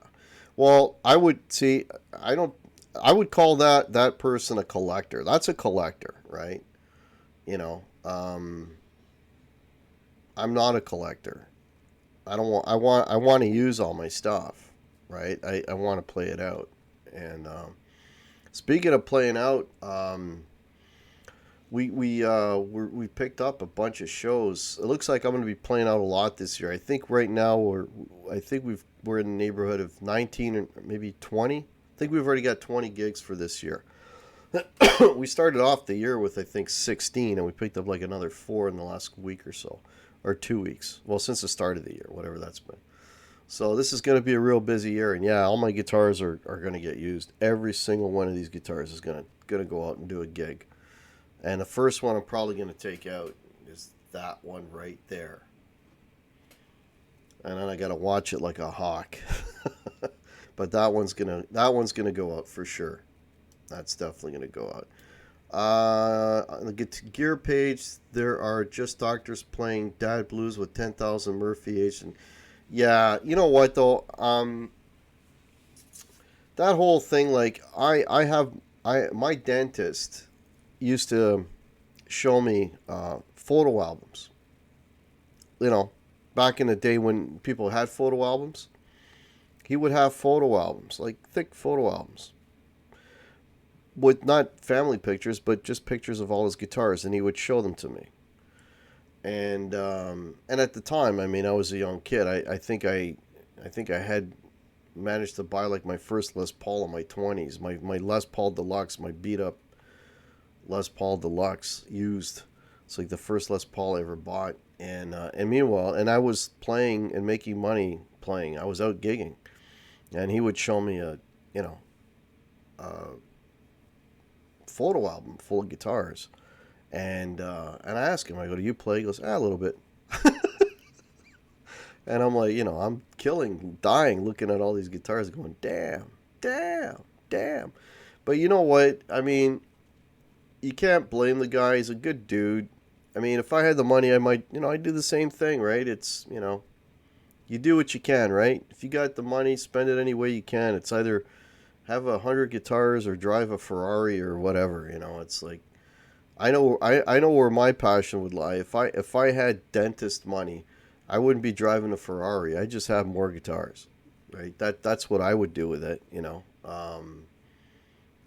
Well, I would see. I don't. I would call that person a collector. That's a collector, right? You know. I'm not a collector. I don't want. I want to use all my stuff, right? I want to play it out. And speaking of playing out, we picked up a bunch of shows. It looks like I'm going to be playing out a lot this year. I think right now we're in the neighborhood of 19 or maybe 20. I think we've already got 20 gigs for this year. We started off the year with I think 16, and we picked up like another 4 in the last week or so, or 2 weeks. Well, since the start of the year, whatever that's been. So this is going to be a real busy year, and yeah, all my guitars are going to get used. Every single one of these guitars is going to go out and do a gig. And the first one I'm probably going to take out is that one right there. And then I got to watch it like a hawk. But that one's gonna go out for sure. That's definitely going to go out. On the gear page, there are just doctors playing dad blues with 10,000 Murphy H. And yeah, you know what though? That whole thing, like my dentist used to show me photo albums. You know, back in the day when people had photo albums, he would have photo albums, like thick photo albums, with not family pictures, but just pictures of all his guitars, and he would show them to me. And at the time, I mean, I was a young kid. I think I had managed to buy like my first Les Paul in my 20s. My Les Paul Deluxe, my beat up Les Paul Deluxe used. It's like the first Les Paul I ever bought. And meanwhile, and I was playing and making money playing. I was out gigging, and he would show me a, you know, a photo album full of guitars, and I asked him, I go, "Do you play?" He goes, "Ah, a little bit." And I'm like, I'm killing, dying, looking at all these guitars, going, "Damn, damn, damn." But you know what? I mean, you can't blame the guy. He's a good dude. I mean, if I had the money, I might, I'd do the same thing, right? It's, you do what you can, right? If you got the money, spend it any way you can. It's either have 100 guitars or drive a Ferrari or whatever. It's like I know where my passion would lie. If I had dentist money, I wouldn't be driving a Ferrari. I just have more guitars, right? That's what I would do with it.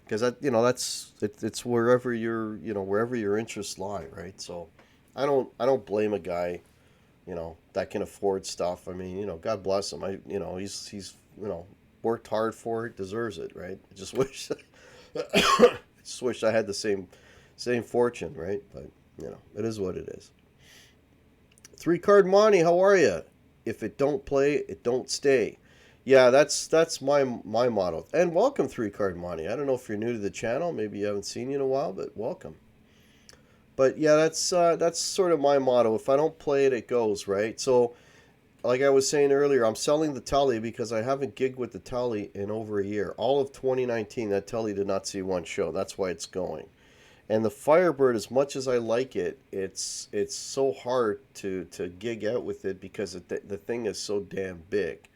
Because it's wherever wherever your interests lie, right? So I don't blame a guy, that can afford stuff. I mean, God bless him. He's worked hard for it, deserves it, right? I just wish just wish I had the same fortune, right? But it is what it is. Three card Monty, how are you? If it don't play, it don't stay. Yeah, that's my motto. And welcome, three card Monty. I don't know if you're new to the channel, maybe you haven't seen you in a while, but welcome. But yeah, that's sort of my motto. If I don't play it, it goes, right? So, like I was saying earlier, I'm selling the Telly because I haven't gigged with the Telly in over a year. All of 2019, that Telly did not see one show. That's why it's going. And the Firebird, as much as I like it, it's so hard to gig out with it because the thing is so damn big.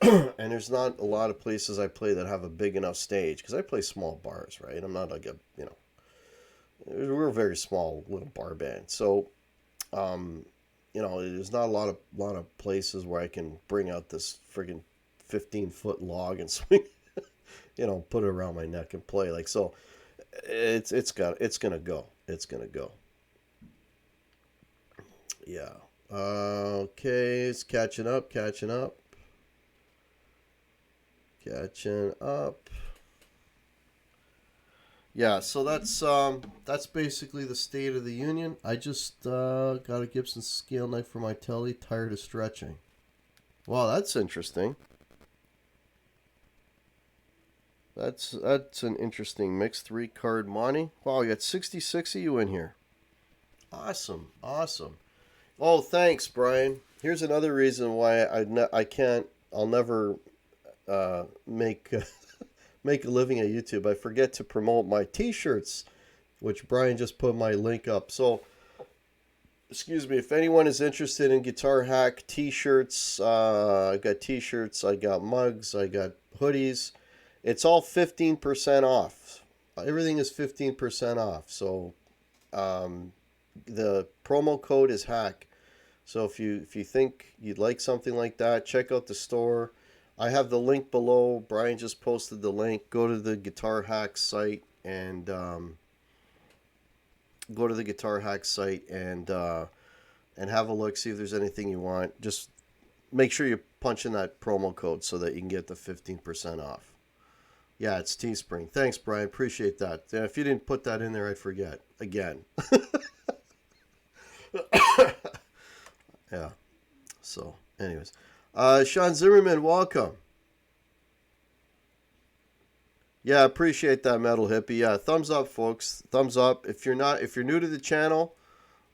And there's not a lot of places I play that have a big enough stage because I play small bars, right? I'm not like we're a very small little bar band. So, um, there's not a lot of places where I can bring out this friggin' 15-foot log and swing, put it around my neck and play like so. It's gonna go. It's gonna go. Yeah. Okay, it's catching up, catching up, catching up. Yeah, so that's basically the state of the union. I just got a Gibson scale knife for my Telly. Tired of stretching. Wow, that's interesting. That's an interesting mix. Three card Monty. Wow, you got 66 of you in here. Awesome, awesome. Oh, thanks, Brian. Here's another reason why I can't. I'll never make make a living at YouTube. I forget to promote my T-shirts, which Brian just put my link up. So, excuse me, if anyone is interested in Guitar Hack T-shirts, I got T-shirts, I got mugs, I got hoodies. It's all 15% off. Everything is 15% off. So, the promo code is hack. So if you think you'd like something like that, check out the store. I have the link below. Brian just posted the link. Go to the Guitar Hack site and have a look. See if there's anything you want. Just make sure you punch in that promo code so that you can get the 15% off. Yeah, it's Teespring. Thanks, Brian. Appreciate that. Yeah, if you didn't put that in there, I'd forget again. Yeah. So, anyways, Sean Zimmerman, welcome. Yeah, appreciate that, Metal Hippie. Yeah, thumbs up, folks. Thumbs up. If you're new to the channel,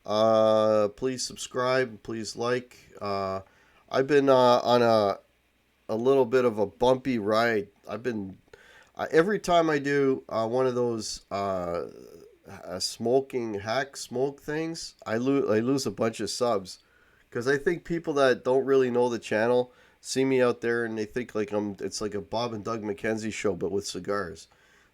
please subscribe. Please like. I've been on a little bit of a bumpy ride. I've been every time I do one of those smoking hack smoke things, I lose a bunch of subs. Because I think people that don't really know the channel see me out there and they think like it's like a Bob and Doug McKenzie show but with cigars.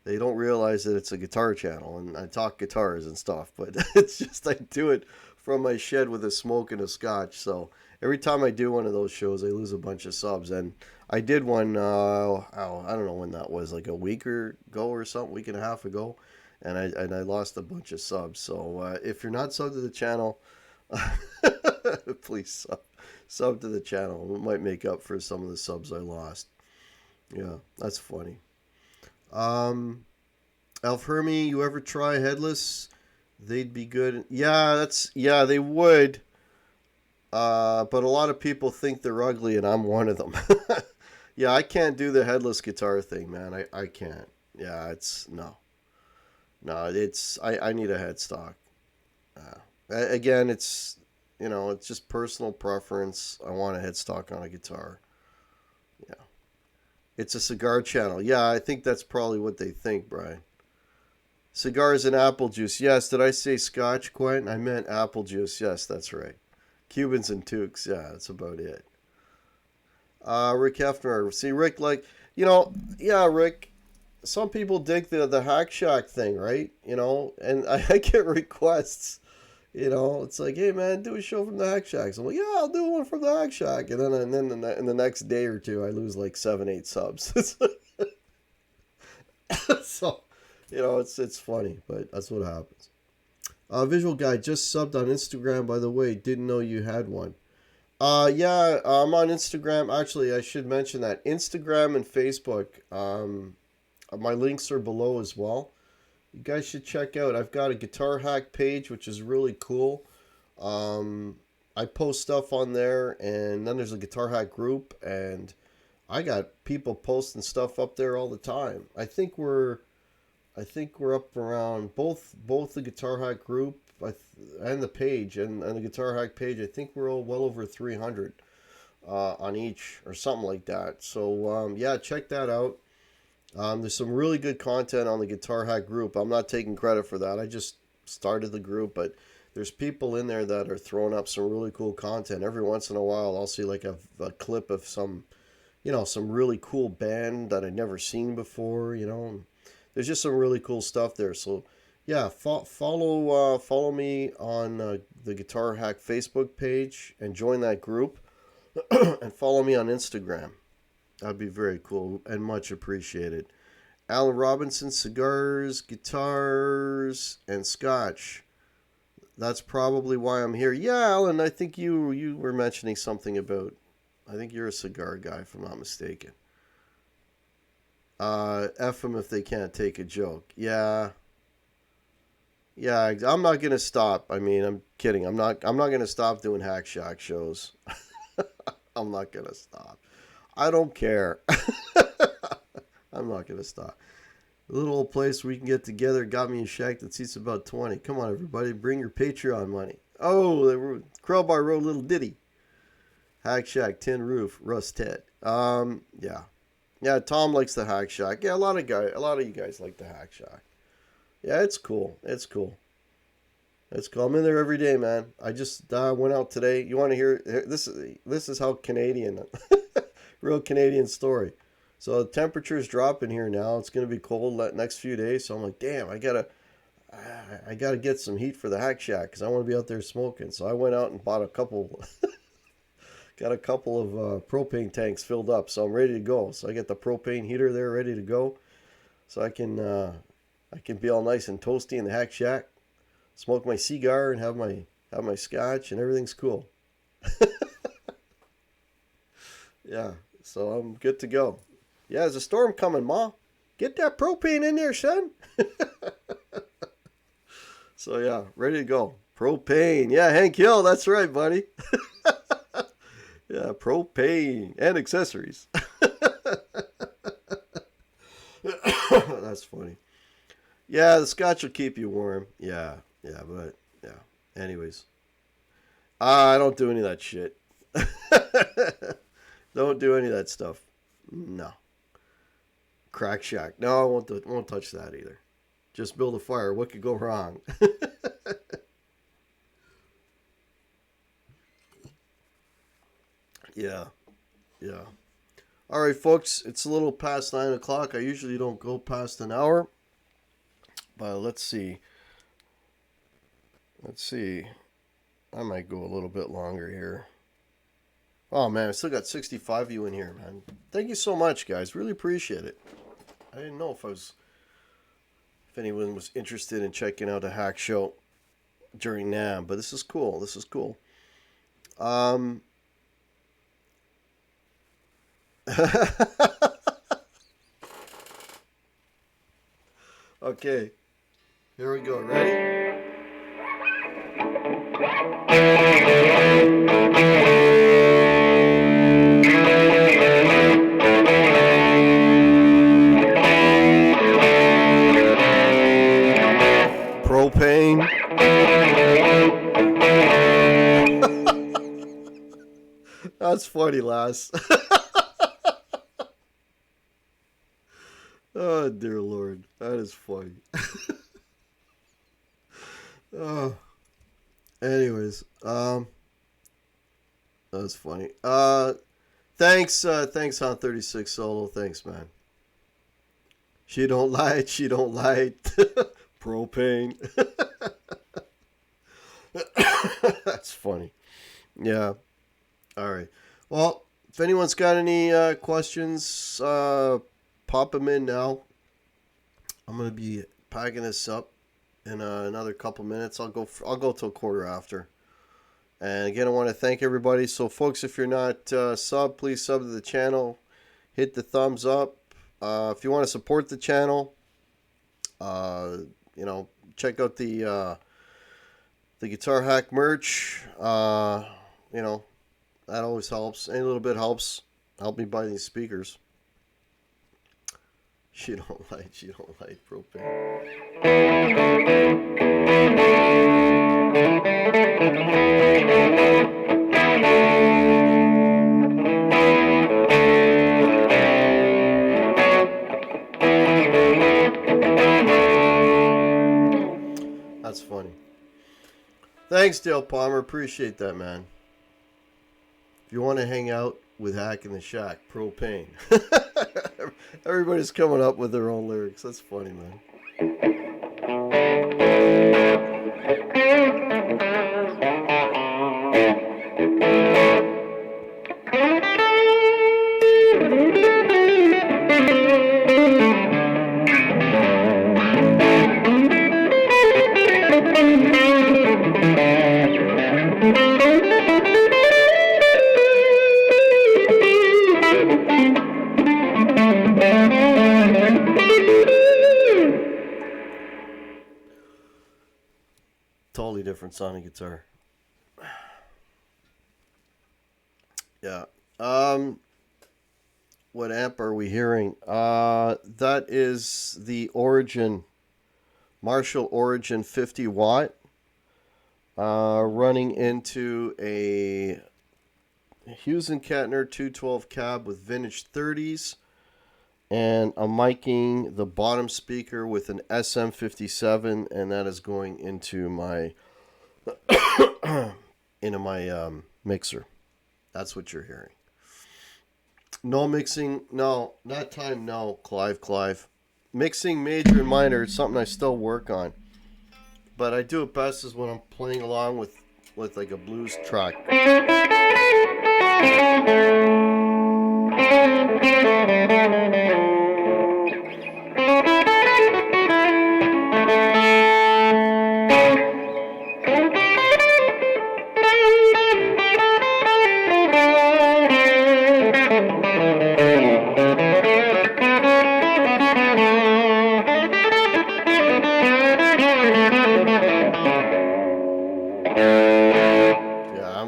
They don't realize that it's a guitar channel and I talk guitars and stuff. But it's just I do it from my shed with a smoke and a scotch. So every time I do one of those shows, I lose a bunch of subs. And I did one, I don't know when that was, like a week ago or something, week and a half ago. And I lost a bunch of subs. So if you're not subbed to the channel, please sub to the channel. It might make up for some of the subs I lost. Yeah, that's funny. Alf Hermy, you ever try headless? They'd be good. Yeah, they would. But a lot of people think they're ugly, and I'm one of them. Yeah, I can't do the headless guitar thing, man. I can't. Yeah, it's no, no. I need a headstock. Again, it's just personal preference. I want a headstock on a guitar. Yeah, it's a cigar channel. Yeah, I think that's probably what they think, Brian. Cigars and apple juice. Yes, did I say scotch, Quentin? I meant apple juice. Yes, that's right. Cubans and toques. Yeah, that's about it. Rick Hefner. See, Rick, yeah, Rick. Some people dig the Hack Shack thing, right? And I get requests. It's like, hey man, do a show from the Hack Shacks. I'm like, yeah, I'll do one from the Hack Shack, and then in the next day or two, I lose like 7, 8 subs. So, it's funny, but that's what happens. Visual guy just subbed on Instagram. By the way, didn't know you had one. Yeah, I'm on Instagram. Actually, I should mention that Instagram and Facebook. My links are below as well. You guys should check out. I've got a guitar hack page, which is really cool. I post stuff on there, and then there's a guitar hack group, and I got people posting stuff up there all the time. I think we're up around both the guitar hack group and the page and the guitar hack page. I think we're all well over 300 on each or something like that. So yeah, check that out. There's some really good content on the guitar hack group. I'm not taking credit for that. I just started the group, but there's people in there that are throwing up some really cool content. Every once in a while, I'll see like a clip of some really cool band that I'd never seen before. There's just some really cool stuff there. So yeah, follow me on the Guitar Hack Facebook page and join that group, and follow me on Instagram. That'd be very cool and much appreciated. Alan Robinson, cigars, guitars, and scotch. That's probably why I'm here. Yeah, Alan, I think you were mentioning something about. I think you're a cigar guy, if I'm not mistaken. F them if they can't take a joke. Yeah, yeah. I'm not gonna stop. I mean, I'm kidding. I'm not gonna stop doing Hack Shack shows. I'm not gonna stop. I don't care. I'm not gonna stop. A little old place where we can get together got me a shack that seats about 20. Come on, everybody, bring your Patreon money. Oh, Crowbar wrote a little ditty. Hack Shack, tin roof, Rust Ted. Yeah. Yeah, Tom likes the Hack Shack. Yeah, a lot of you guys like the Hack Shack. Yeah, it's cool. It's cool. It's cool. I'm in there every day, man. I just went out today. You want to hear this? This is how Canadian, real Canadian story. So the temperature's dropping here now. It's gonna be cold next few days. So I'm like, damn, I gotta get some heat for the Hack Shack because I want to be out there smoking. So I went out and bought a couple. Got a couple of propane tanks filled up, so I'm ready to go. So I got the propane heater there ready to go, so I can be all nice and toasty in the Hack Shack, smoke my cigar, and have my scotch, and everything's cool. Yeah, so I'm good to go. Yeah, there's a storm coming, Ma. Get that propane in there, son. So yeah, ready to go. Propane. Yeah, Hank Hill. That's right, buddy. Yeah, propane and accessories. That's funny. Yeah, the scotch will keep you warm. Yeah, yeah, but yeah. Anyways, I don't do any of that shit. Don't do any of that stuff. No. Crack shack. No, I won't touch that either. Just build a fire. What could go wrong? Yeah, yeah. All right, folks. It's a little past 9 o'clock. I usually don't go past an hour, but let's see. Let's see. I might go a little bit longer here. Oh man, I still got 65 of you in here, man. Thank you so much, guys. Really appreciate it. I didn't know if anyone was interested in checking out a hack show during Namm, but this is cool. This is cool. Um. Okay, here we go. Ready? That's funny, lass. Oh, dear Lord. That is funny. Oh, anyways, that was funny. Thanks, Han 36 Solo. Thanks, man. She don't light. She don't light. Propane. That's funny. Yeah. All right. Well, if anyone's got any questions, pop them in now. I'm gonna be packing this up in another couple minutes. I'll go till quarter after. And again, I want to thank everybody. So, folks, if you're not sub, please sub to the channel. Hit the thumbs up. If you want to support the channel, check out the Guitar Hack merch. That always helps. Any little bit helps. Help me buy these speakers. She don't like propane. That's funny. Thanks, Dale Palmer. Appreciate that, man. If you want to hang out with Hack in the Shack, propane. Everybody's coming up with their own lyrics. That's funny, man. Totally different sounding guitar. Yeah. What amp are we hearing? That is the Origin, Marshall Origin 50 watt, running into a Hughes and Kettner 212 cab with vintage 30s, and I'm miking the bottom speaker with an SM57, and that is going into my mixer. That's what you're hearing. No mixing, no, not time, no, Clive. Mixing major and minor is something I still work on, but I do it best is when I'm playing along with like a blues track.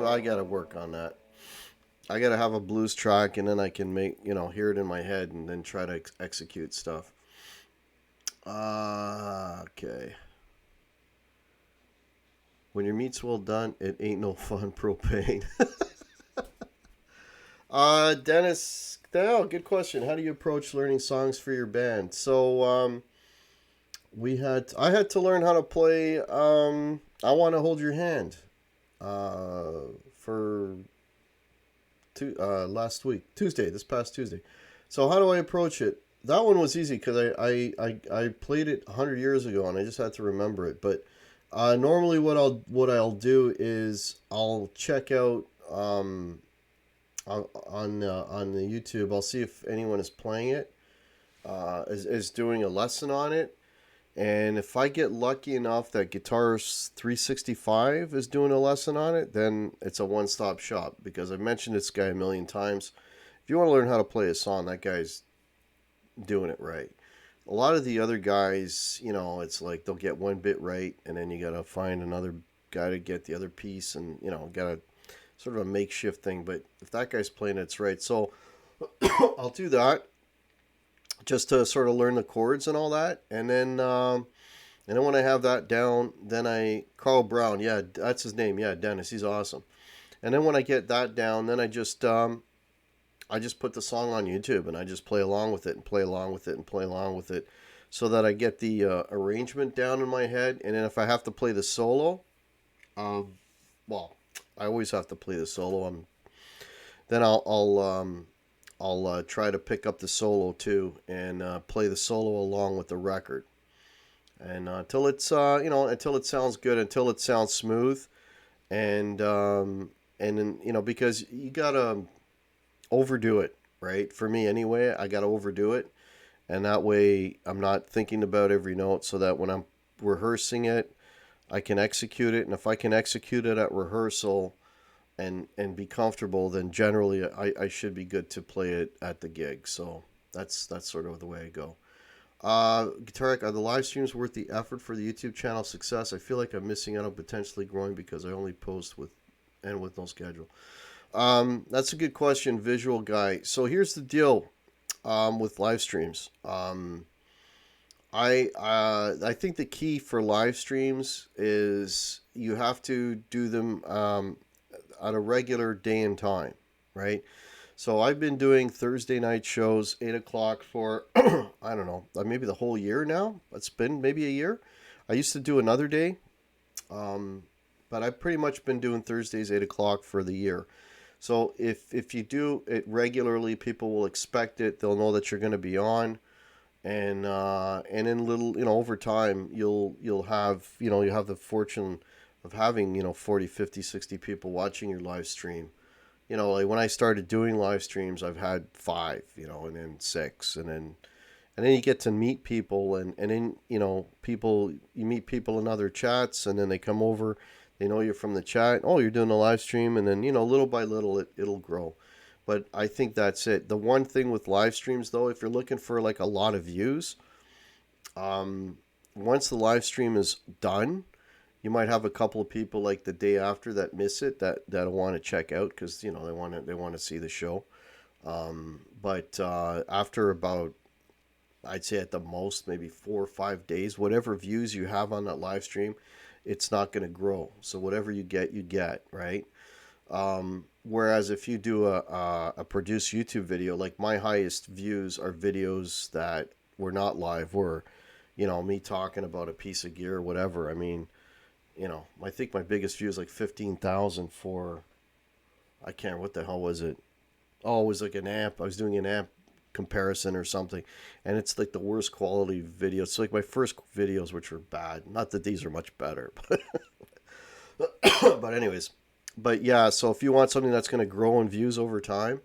I gotta work on that. I gotta have a blues track, and then I can hear it in my head, and then try to execute stuff. Okay. When your meat's well done, it ain't no fun. Propane. Dennis, good question. How do you approach learning songs for your band? So, I had to learn how to play. I Want to Hold Your Hand. For this past Tuesday. So how do I approach it? That one was easy because I played it 100 years ago and I just had to remember it. But normally what I'll do is I'll check out on the YouTube. I'll see if anyone is playing it, is doing a lesson on it. And if I get lucky enough that Guitars 365 is doing a lesson on it, then it's a one-stop shop, because I've mentioned this guy a million times. If you want to learn how to play a song, that guy's doing it right. A lot of the other guys, it's like they'll get one bit right, and then you got to find another guy to get the other piece, and, got a sort of a makeshift thing. But if that guy's playing it, it's right. So I'll do that, just to sort of learn the chords and all that. And then when I have that down, then Carl Brown, yeah, that's his name. Yeah, Dennis, he's awesome. And then when I get that down, then I just put the song on YouTube and I just play along with it and play along with it and play along with it, so that I get the arrangement down in my head. And then if I have to play the solo, um, well, I always have to play the solo. Then I'll try to pick up the solo too and play the solo along with the record, and until it's until it sounds good, until it sounds smooth, and then because you gotta overdo it, right? For me anyway, I gotta overdo it, and that way I'm not thinking about every note, so that when I'm rehearsing it, I can execute it, and if I can execute it at rehearsal and be comfortable, then generally I should be good to play it at the gig. So that's sort of the way I go. Guitaric, are the live streams worth the effort for the YouTube channel success? I feel like I'm missing out on potentially growing because I only post with no schedule. That's a good question, visual guy. So here's the deal with live streams. I think the key for live streams is you have to do them at a regular day and time, right? So I've been doing Thursday night shows, 8 o'clock for I don't know, maybe the whole year now. It's been maybe a year. I used to do another day, um, but I've pretty much been doing Thursdays 8 o'clock for the year. So if you do it regularly, people will expect it. They'll know that you're going to be on, and in little over time you'll have you have the fortune of having 40, 50, 60 people watching your live stream. Like when I started doing live streams, I've had five, and then six, and then you get to meet people, and then you meet people in other chats, and then they come over, they know you're from the chat. Oh, you're doing a live stream, and then little by little it'll grow. But I think that's it. The one thing with live streams, though, if you're looking for like a lot of views, um, once the live stream is done, you might have a couple of people like the day after that miss it, that want to check out because they want to see the show. But after about, I'd say at the most maybe 4 or 5 days, whatever views you have on that live stream, it's not going to grow. So whatever you get, right? Whereas if you do a produced YouTube video, like my highest views are videos that were not live, were me talking about a piece of gear or whatever. I mean, I think my biggest view is like 15,000 for, I can't remember what the hell was it. Oh, it was like an amp. I was doing an amp comparison or something, and it's like the worst quality video. It's like my first videos, which were bad. Not that these are much better, but but anyways, but yeah. So if you want something that's going to grow in views over time,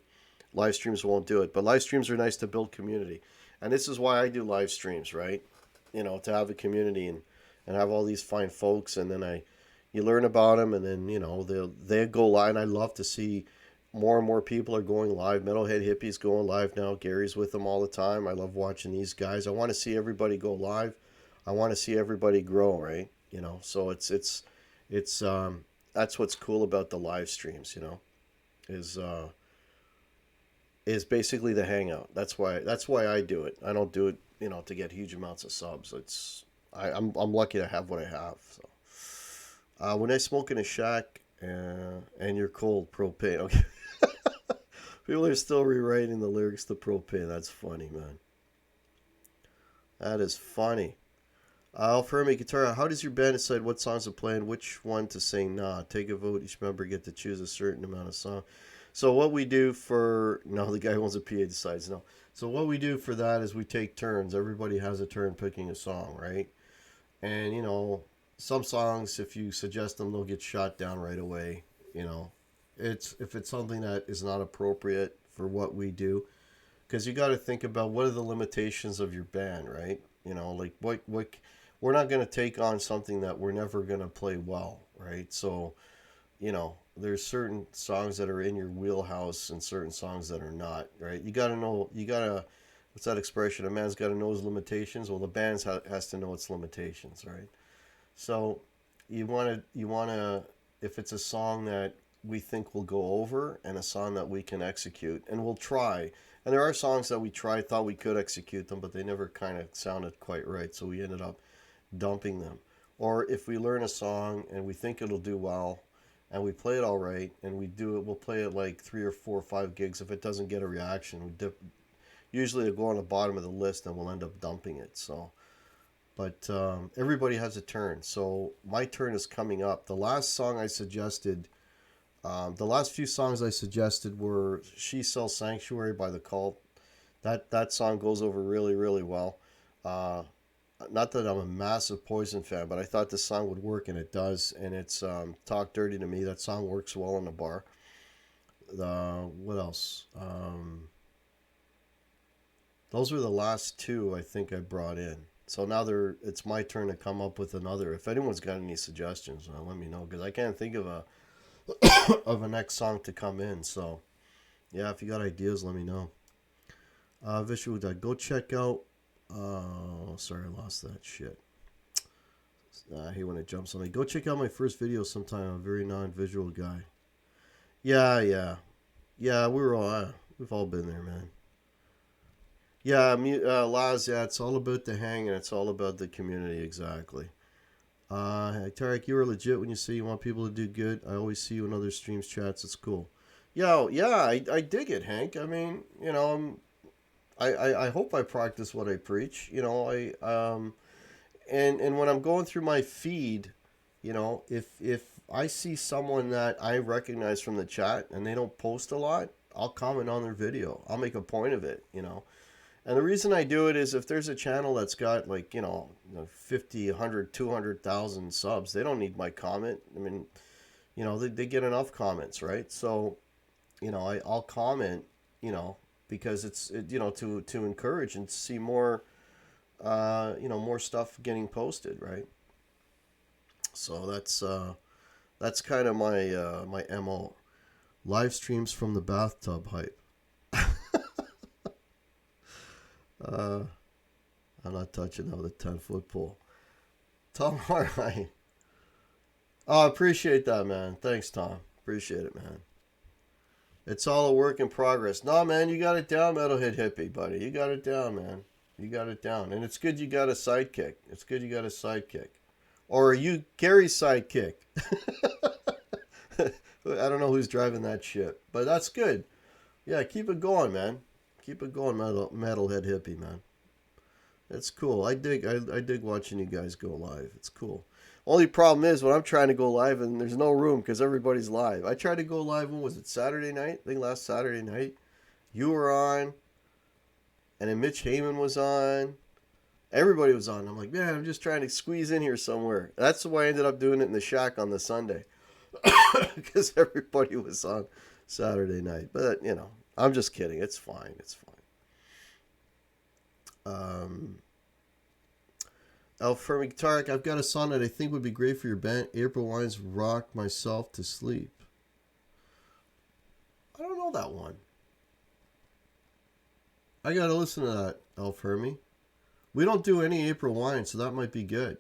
live streams won't do it. But live streams are nice to build community, and this is why I do live streams, right? To have a community and have all these fine folks, and then you learn about them, and then they go live. And I love to see more and more people are going live. Metalhead Hippie's going live now. Gary's with them all the time. I love watching these guys. I want to see everybody go live. I want to see everybody grow, right? So it's that's what's cool about the live streams, is is basically the hangout. That's why I do it. I don't do it, to get huge amounts of subs. I'm lucky to have what I have. So when I smoke in a shack and you're cold, propane. Okay. People are still rewriting the lyrics to propane. That's funny, man. That is funny. Fermi Guitar, how does your band decide what songs to play and which one to sing? Nah, take a vote. Each member get to choose a certain amount of song. So what we do for no, the guy who owns a PA decides no. So what we do for that is we take turns. Everybody has a turn picking a song, right? And some songs, if you suggest them, they'll get shot down right away. You know, it's if it's something that is not appropriate for what we do, because you got to think about what are the limitations of your band, right? Like what we're not going to take on something that we're never going to play well, right? So there's certain songs that are in your wheelhouse and certain songs that are not, right? You got to know, what's that expression? A man's got to know his limitations. Well, the band has to know its limitations, right? So you want to, if it's a song that we think will go over and a song that we can execute, and we'll try. And there are songs that we thought we could execute them, but they never kind of sounded quite right, so we ended up dumping them. Or if we learn a song and we think it'll do well, and we think it'll go over, and a song that we can execute, and we'll try. And there are songs that we tried, thought we could execute them, but they never kind of sounded quite right, so we ended up dumping them. Or if we learn a song and we think it'll do well, and a song that we can execute, and we'll try. And there are songs that we tried, thought we could execute them, but they never kind of sounded quite right, so we ended up dumping them. Or if we learn a song and we play it all right, and we'll play it like 3 or 4 or 5 gigs. If it doesn't get a reaction, usually it'll go on the bottom of the list and we'll end up dumping it. So, but everybody has a turn. So my turn is coming up. The last song I suggested, the last few songs I suggested were "She Sells Sanctuary" by The Cult. That song goes over really, really well. Uh, Not that I'm a massive Poison fan, but I thought this song would work, and it does. And it's "Talk Dirty to Me." That song works well in the bar. What else? Those were the last two I think I brought in. So now it's my turn to come up with another. If anyone's got any suggestions, let me know, because I can't think of a of a next song to come in. So yeah, if you got ideas, let me know. Visual Dad, go check out. Oh, sorry, I lost that shit. I hate when it jumps on me. Go check out my first video sometime. I'm a very non-visual guy. Yeah. We've all been there, man. Yeah, Laz. Yeah, it's all about the hang and it's all about the community. Exactly. Tarek, you are legit when you say you want people to do good. I always see you in other streams, chats. It's cool. I dig it, Hank. I mean, I hope I practice what I preach. And when I'm going through my feed, if I see someone that I recognize from the chat and they don't post a lot, I'll comment on their video. I'll make a point of it. And the reason I do it is if there's a channel that's got like, 50, 100, 200,000 subs, they don't need my comment. I mean, they get enough comments, right? So, I'll comment, because to encourage and see more, more stuff getting posted, right? So that's kind of my MO. Live streams from the bathtub hype. I'm not touching the 10-foot pole. Tom, all right. Oh, I appreciate that, man. Thanks, Tom. Appreciate it, man. It's all a work in progress. No, man, you got it down, Metalhead Hippie, buddy. You got it down, man. You got it down. And it's good you got a sidekick. It's good you got a sidekick. Or are you Gary's sidekick? I don't know who's driving that ship, but that's good. Yeah, keep it going, man. Keep it going, Metalhead Hippie, man. It's cool. I dig watching you guys go live. It's cool. Only problem is when I'm trying to go live and there's no room because everybody's live. I tried to go live, when was it, Saturday night? I think last Saturday night. You were on, and then Mitch Heyman was on. Everybody was on. I'm like, man, I'm just trying to squeeze in here somewhere. That's why I ended up doing it in the shack on the Sunday. Because everybody was on Saturday night. But, I'm just kidding. It's fine. It's fine. Fermi Tarek, I've got a song that I think would be great for your band. April Wine's Rock Myself to Sleep. I don't know that one. I gotta listen to that, El Fermi. We don't do any April Wine, so that might be good.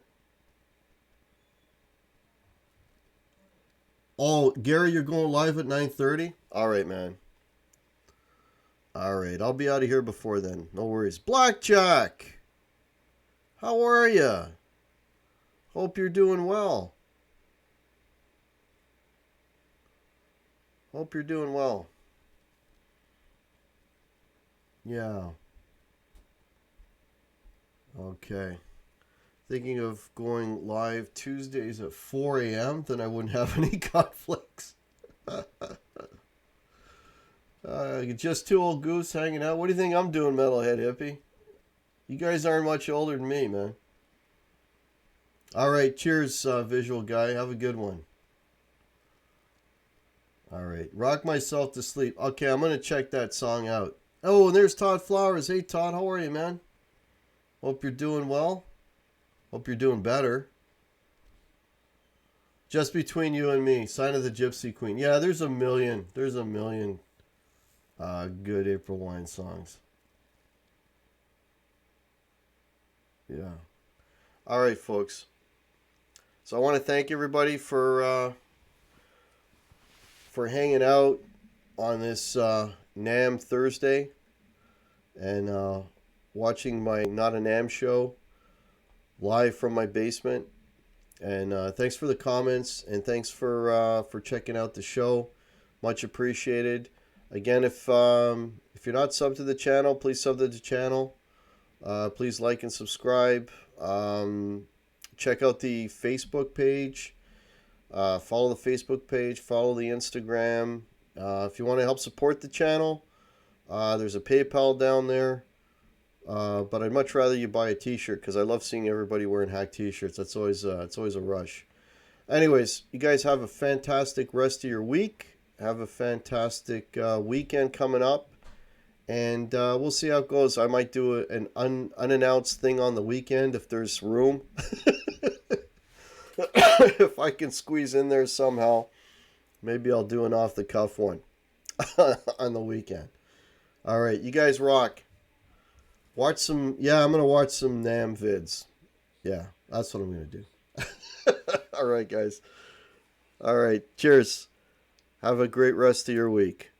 Oh, Gary, you're going live at 9:30? All right, man. All right, I'll be out of here before then. No worries. Blackjack! How are you? Hope you're doing well. Hope you're doing well. Yeah. Okay. Thinking of going live Tuesdays at 4 a.m., then I wouldn't have any conflicts. Just two old goose hanging out. What do you think I'm doing, Metalhead Hippie? You guys aren't much older than me, man. All right, cheers, visual guy. Have a good one. All right, Rock Myself to Sleep. Okay, I'm going to check that song out. Oh, and there's Todd Flowers. Hey, Todd, how are you, man? Hope you're doing well. Hope you're doing better. Just between you and me, Sign of the Gypsy Queen. Yeah, there's a million. There's a million good April Wine songs. Yeah. All right, folks. So I want to thank everybody for hanging out on this Namm Thursday and watching my Not a Namm show live from my basement. And thanks for the comments, and thanks for checking out the show. Much appreciated. Again, if you're not subbed to the channel, please sub to the channel. Please like and subscribe. Check out the Facebook page. Follow the Facebook page. Follow the Instagram. If you want to help support the channel, there's a PayPal down there. But I'd much rather you buy a T-shirt because I love seeing everybody wearing hack T-shirts. It's always a rush. Anyways, you guys have a fantastic rest of your week. Have a fantastic weekend coming up, and we'll see how it goes. I might do an unannounced thing on the weekend if there's room. If I can squeeze in there somehow, maybe I'll do an off-the-cuff one on the weekend. All right, you guys rock. Watch some. Yeah, I'm gonna watch some Namm vids. Yeah, that's what I'm gonna do. All right, guys. All right. Cheers. Have a great rest of your week.